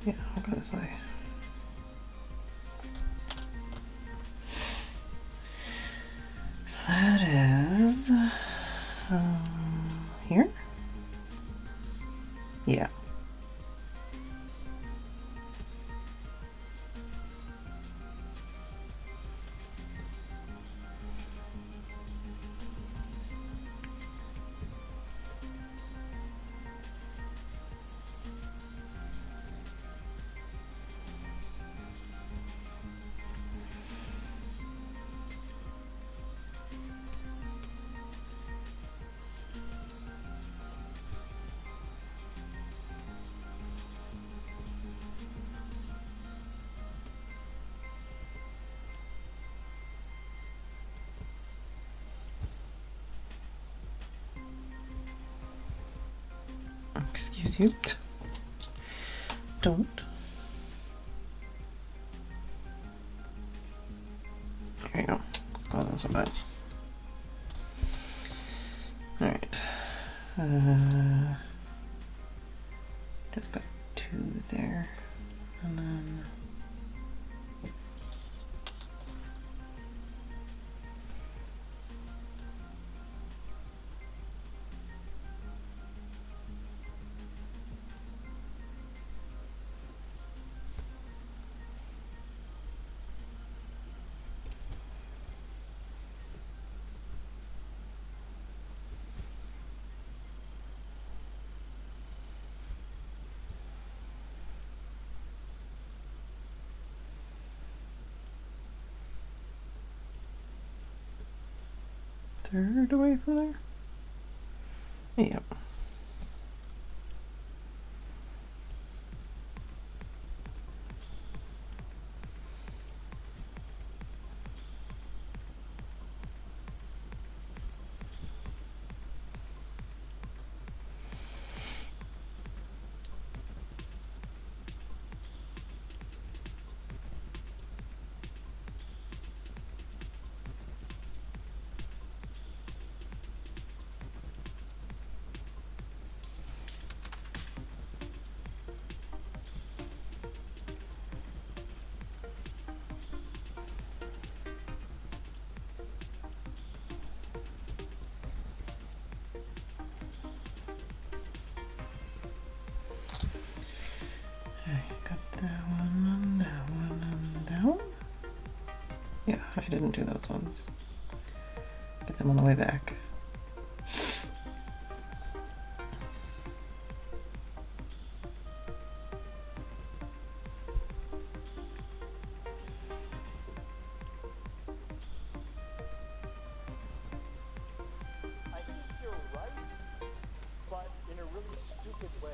Speaker 1: Yeah, I'll go this way. So that is here? Yeah. Excuse you. Don't. There you go. Wasn't so bad. Alright. Just got 2 there. And then third away from there? Yep. Yeah, I didn't do those ones. Get them on the way back.
Speaker 3: I think you're right, but in a really stupid way.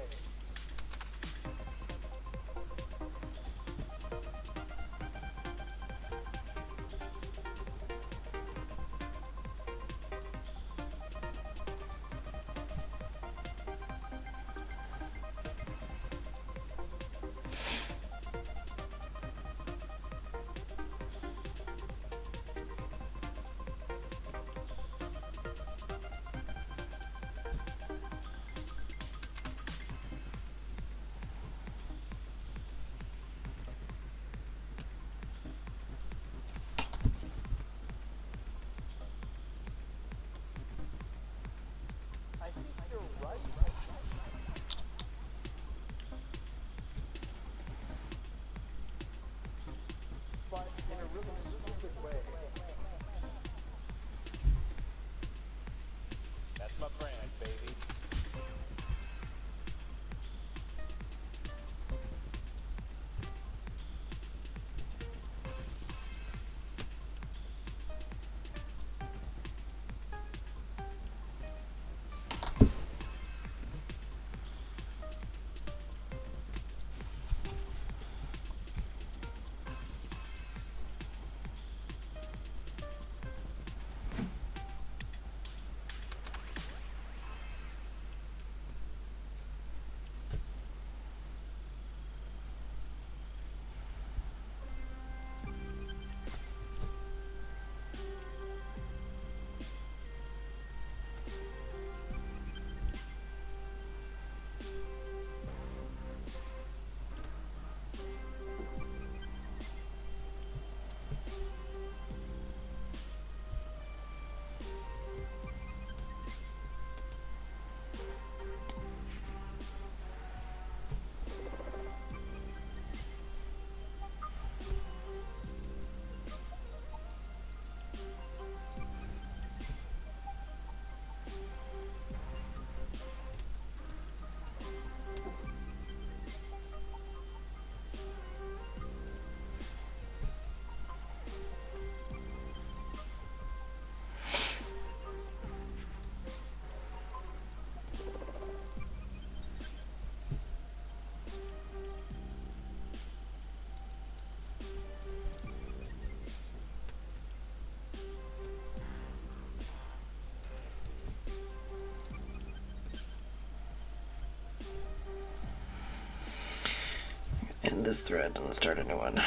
Speaker 1: end this thread and start a new one.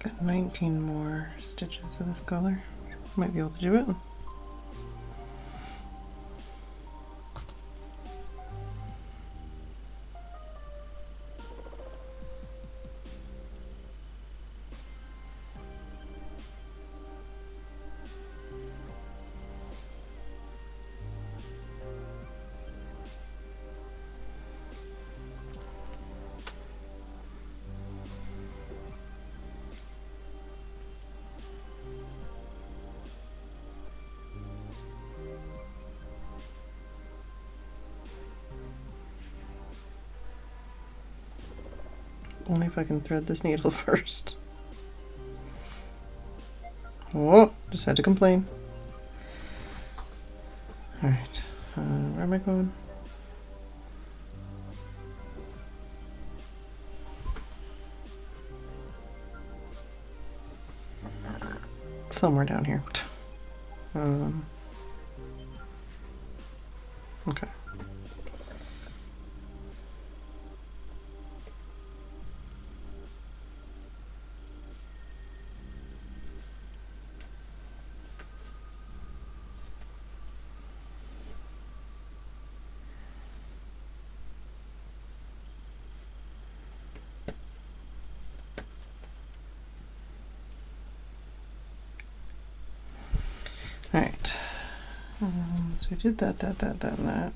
Speaker 1: Got 19 more stitches of this color. Might be able to do it. Only if I can thread this needle first. Oh, just had to complain. Alright, where am I going? Somewhere down here. Okay. Alright, so we did that, and that.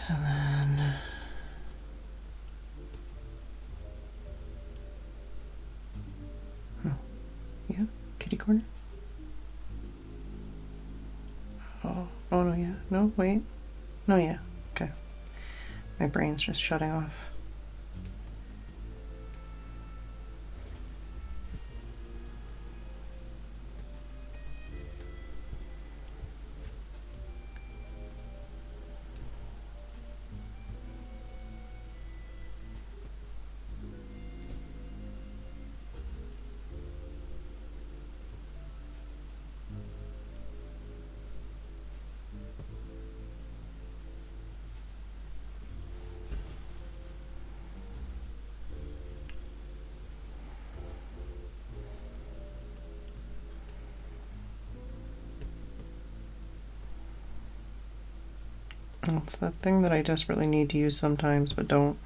Speaker 1: And then yeah, kitty corner. Oh no, yeah, no, wait, no, yeah, okay. My brain's just shutting off. It's that thing that I desperately need to use sometimes, but don't.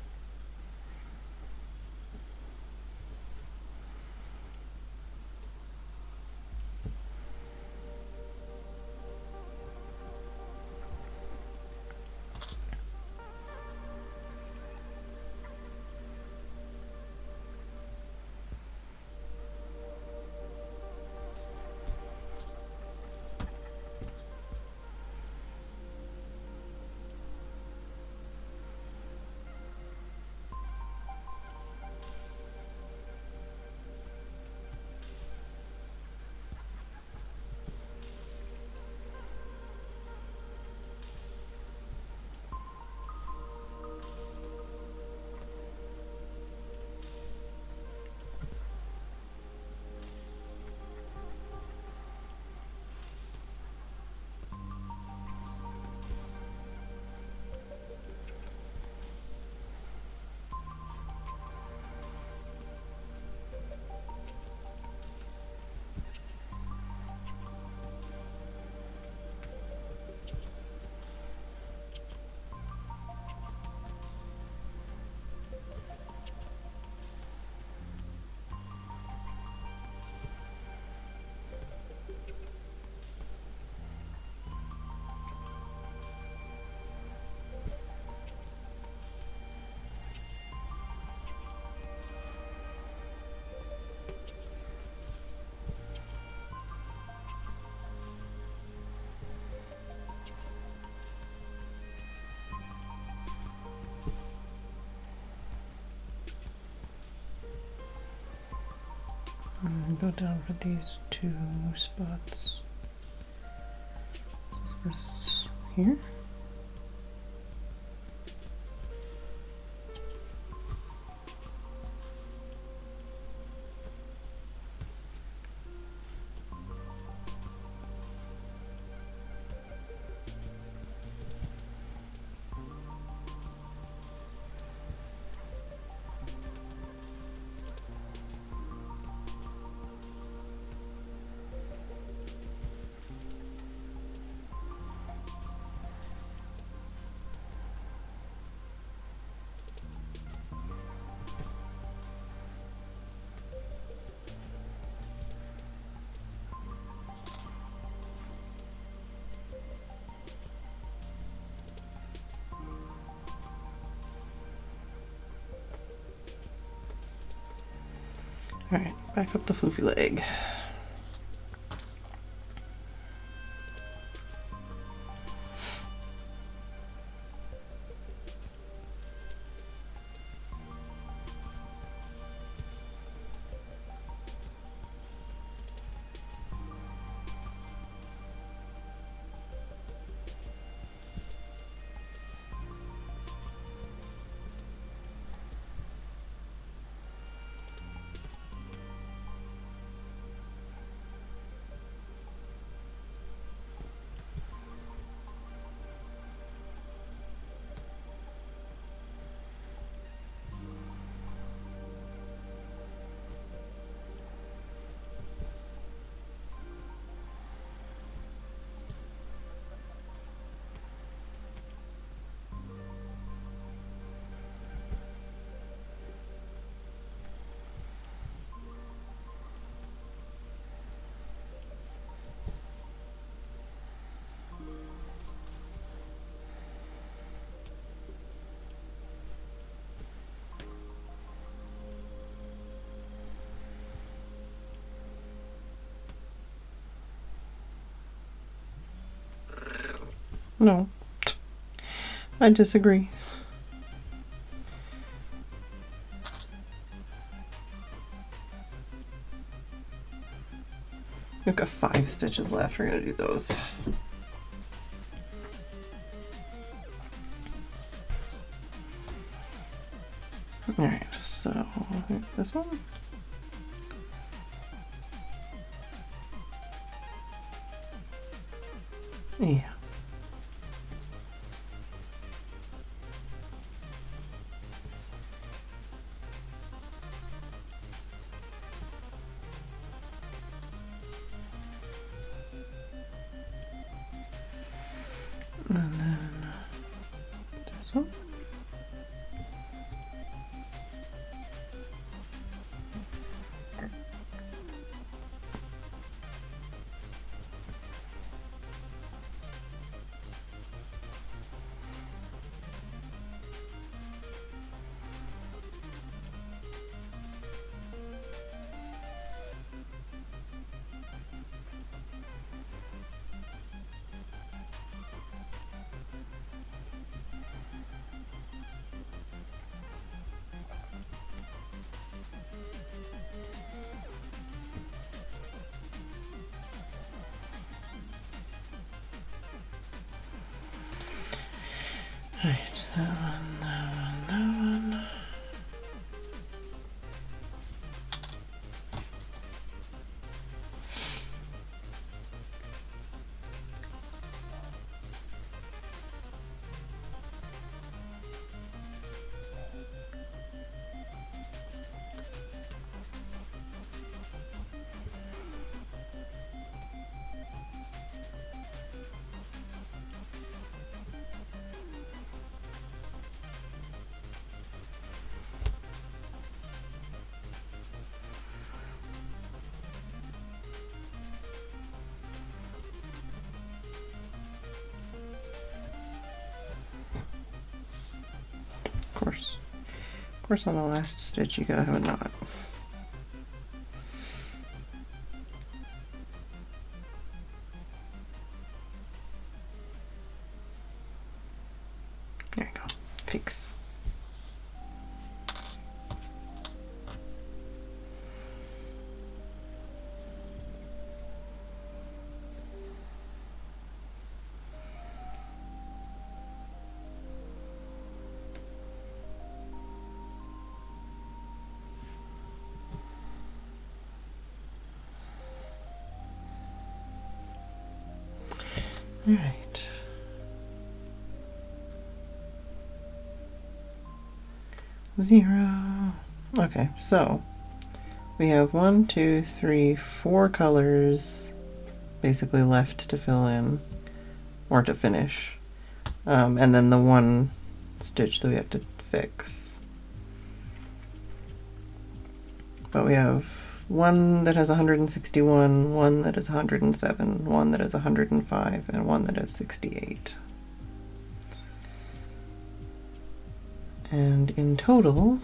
Speaker 1: And go down for these two spots. Is this here? Alright, back up the floofy leg. No, I disagree. We've got 5 stitches left. We're gonna do those. Alright, so here's this one. Yeah. And then this one. Right, that one, that one, that one. Of course, on the last stitch, you gotta have a knot. There you go. Fix. Alright. Zero. Okay, so we have 1, 2, 3, 4 colors basically left to fill in or to finish. And then the one stitch that we have to fix. But we have one that has 161, one that is 107, one that is 105, and one that is 68. And in total,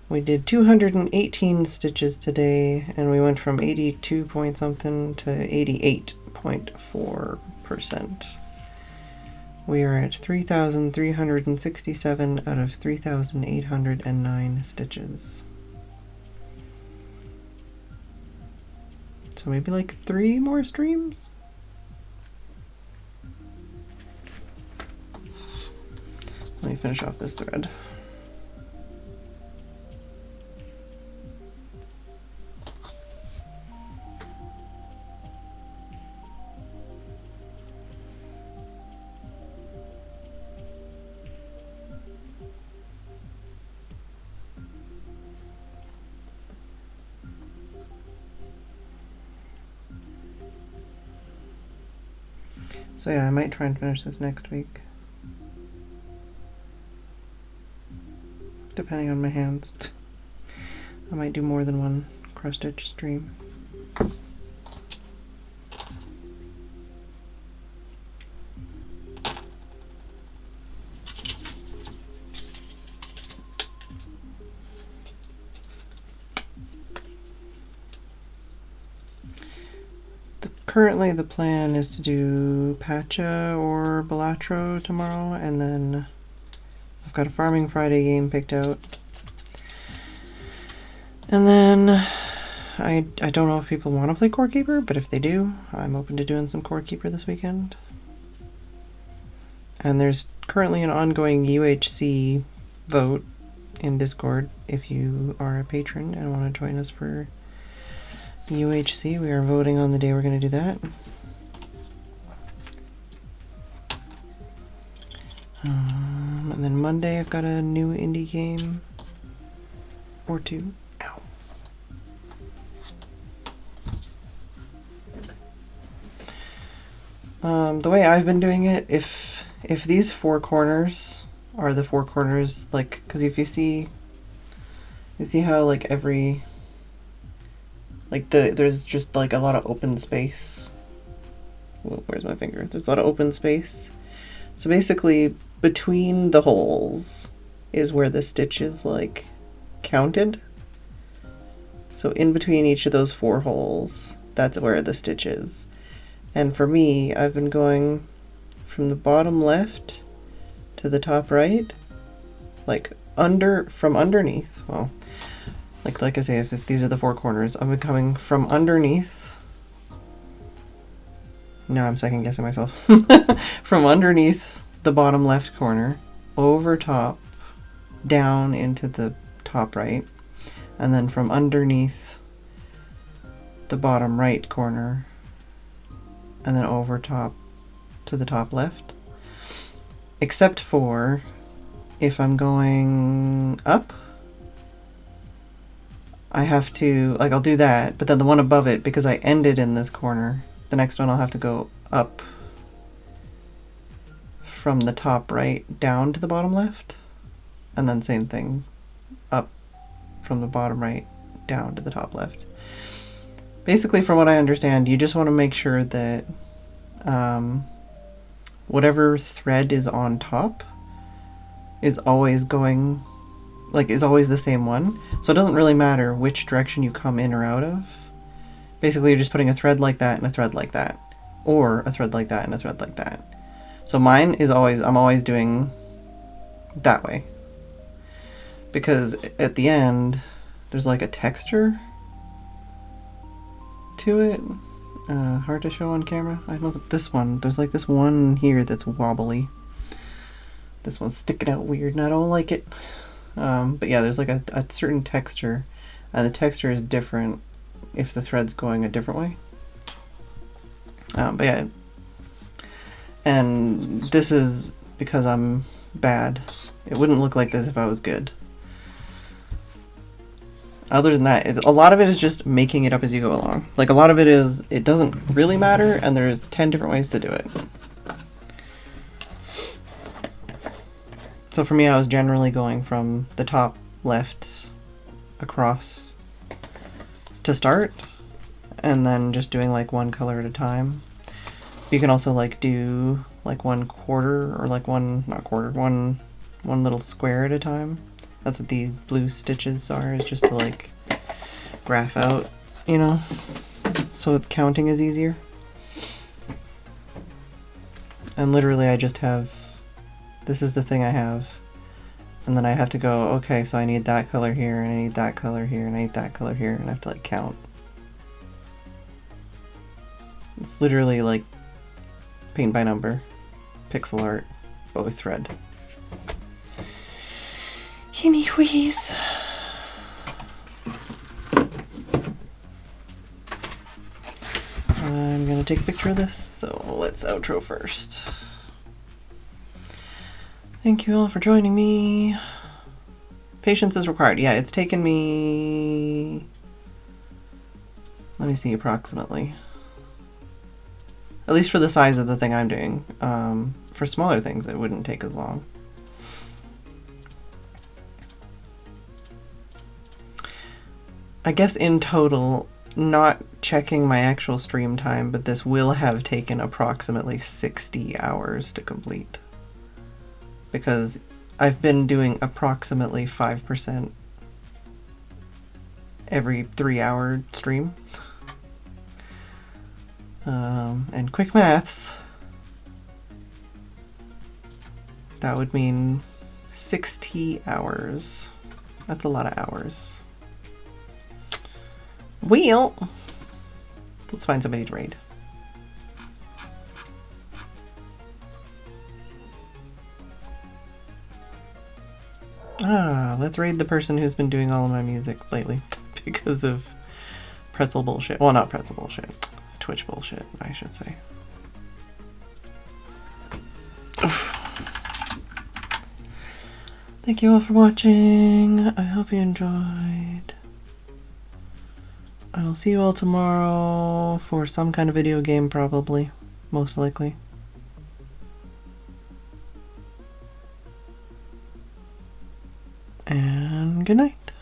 Speaker 1: we did 218 stitches today, and we went from 82 point something to 88.4%. We are at 3,367 out of 3,809 stitches. So maybe like 3 more streams? Let me finish off this thread. So yeah, I might try and finish this next week. Depending on my hands. I might do more than one cross stitch stream. Currently the plan is to do Pacha or Balatro tomorrow, and then I've got a Farming Friday game picked out. And then I don't know if people want to play Core Keeper, but if they do, I'm open to doing some Core Keeper this weekend. And there's currently an ongoing UHC vote in Discord if you are a patron and want to join us for UHC. We are voting on the day we're going to do that. And then Monday I've got a new indie game or two. Ow. The way I've been doing it, if these 4 corners are the 4 corners, like, because if you see how like every, like there's just like a lot of open space. Whoa, where's my finger? There's a lot of open space. So basically between the holes is where the stitch is like counted. So in between each of those 4 holes, that's where the stitch is. And for me, I've been going from the bottom left to the top right, like from underneath. Well, like I say, if these are the 4 corners, I've been coming from underneath. Now I'm second guessing myself. From underneath the bottom left corner, over top, down into the top right, and then from underneath the bottom right corner, and then over top to the top left. Except for if I'm going up, I have to, like, I'll do that, but then the one above it, because I ended in this corner, the next one I'll have to go up from the top right down to the bottom left, and then same thing, up from the bottom right down to the top left. Basically, from what I understand, you just want to make sure that whatever thread is on top is always going, like, is always the same one. So it doesn't really matter which direction you come in or out of. Basically, you're just putting a thread like that and a thread like that, or a thread like that and a thread like that. So mine is always, I'm always doing that way, because at the end there's like a texture to it. Hard to show on camera. I know that this one, there's like this one here that's wobbly. This one's sticking out weird and I don't like it. But yeah, there's like a certain texture, and the texture is different if the thread's going a different way. But yeah, And this is because I'm bad. It wouldn't look like this if I was good. Other than that, a lot of it is just making it up as you go along. Like, a lot of it is, it doesn't really matter, and there's 10 different ways to do it. So for me, I was generally going from the top left across to start, and then just doing like one color at a time. You can also like do like one quarter, or like one, not quarter, one little square at a time. That's what these blue stitches are, is just to like graph out, you know, so counting is easier. And literally I just have, this is the thing I have, and then I have to go, okay, so I need that color here, and I need that color here, and I need that color here, and I have to like count. It's literally like paint by number, pixel art, but with thread. Anyways. I'm gonna take a picture of this, so let's outro first. Thank you all for joining me. Patience is required. Yeah, it's taken me, let me see, approximately. At least for the size of the thing I'm doing. For smaller things, it wouldn't take as long. I guess in total, not checking my actual stream time, but this will have taken approximately 60 hours to complete. Because I've been doing approximately 5% every 3-hour stream. And quick maths, that would mean 60 hours. That's a lot of hours. Well, let's find somebody to raid. Let's raid the person who's been doing all of my music lately because of pretzel bullshit. Well, not pretzel bullshit. Twitch bullshit, I should say. Oof. Thank you all for watching. I hope you enjoyed. I will see you all tomorrow for some kind of video game, probably. Most likely. And good night.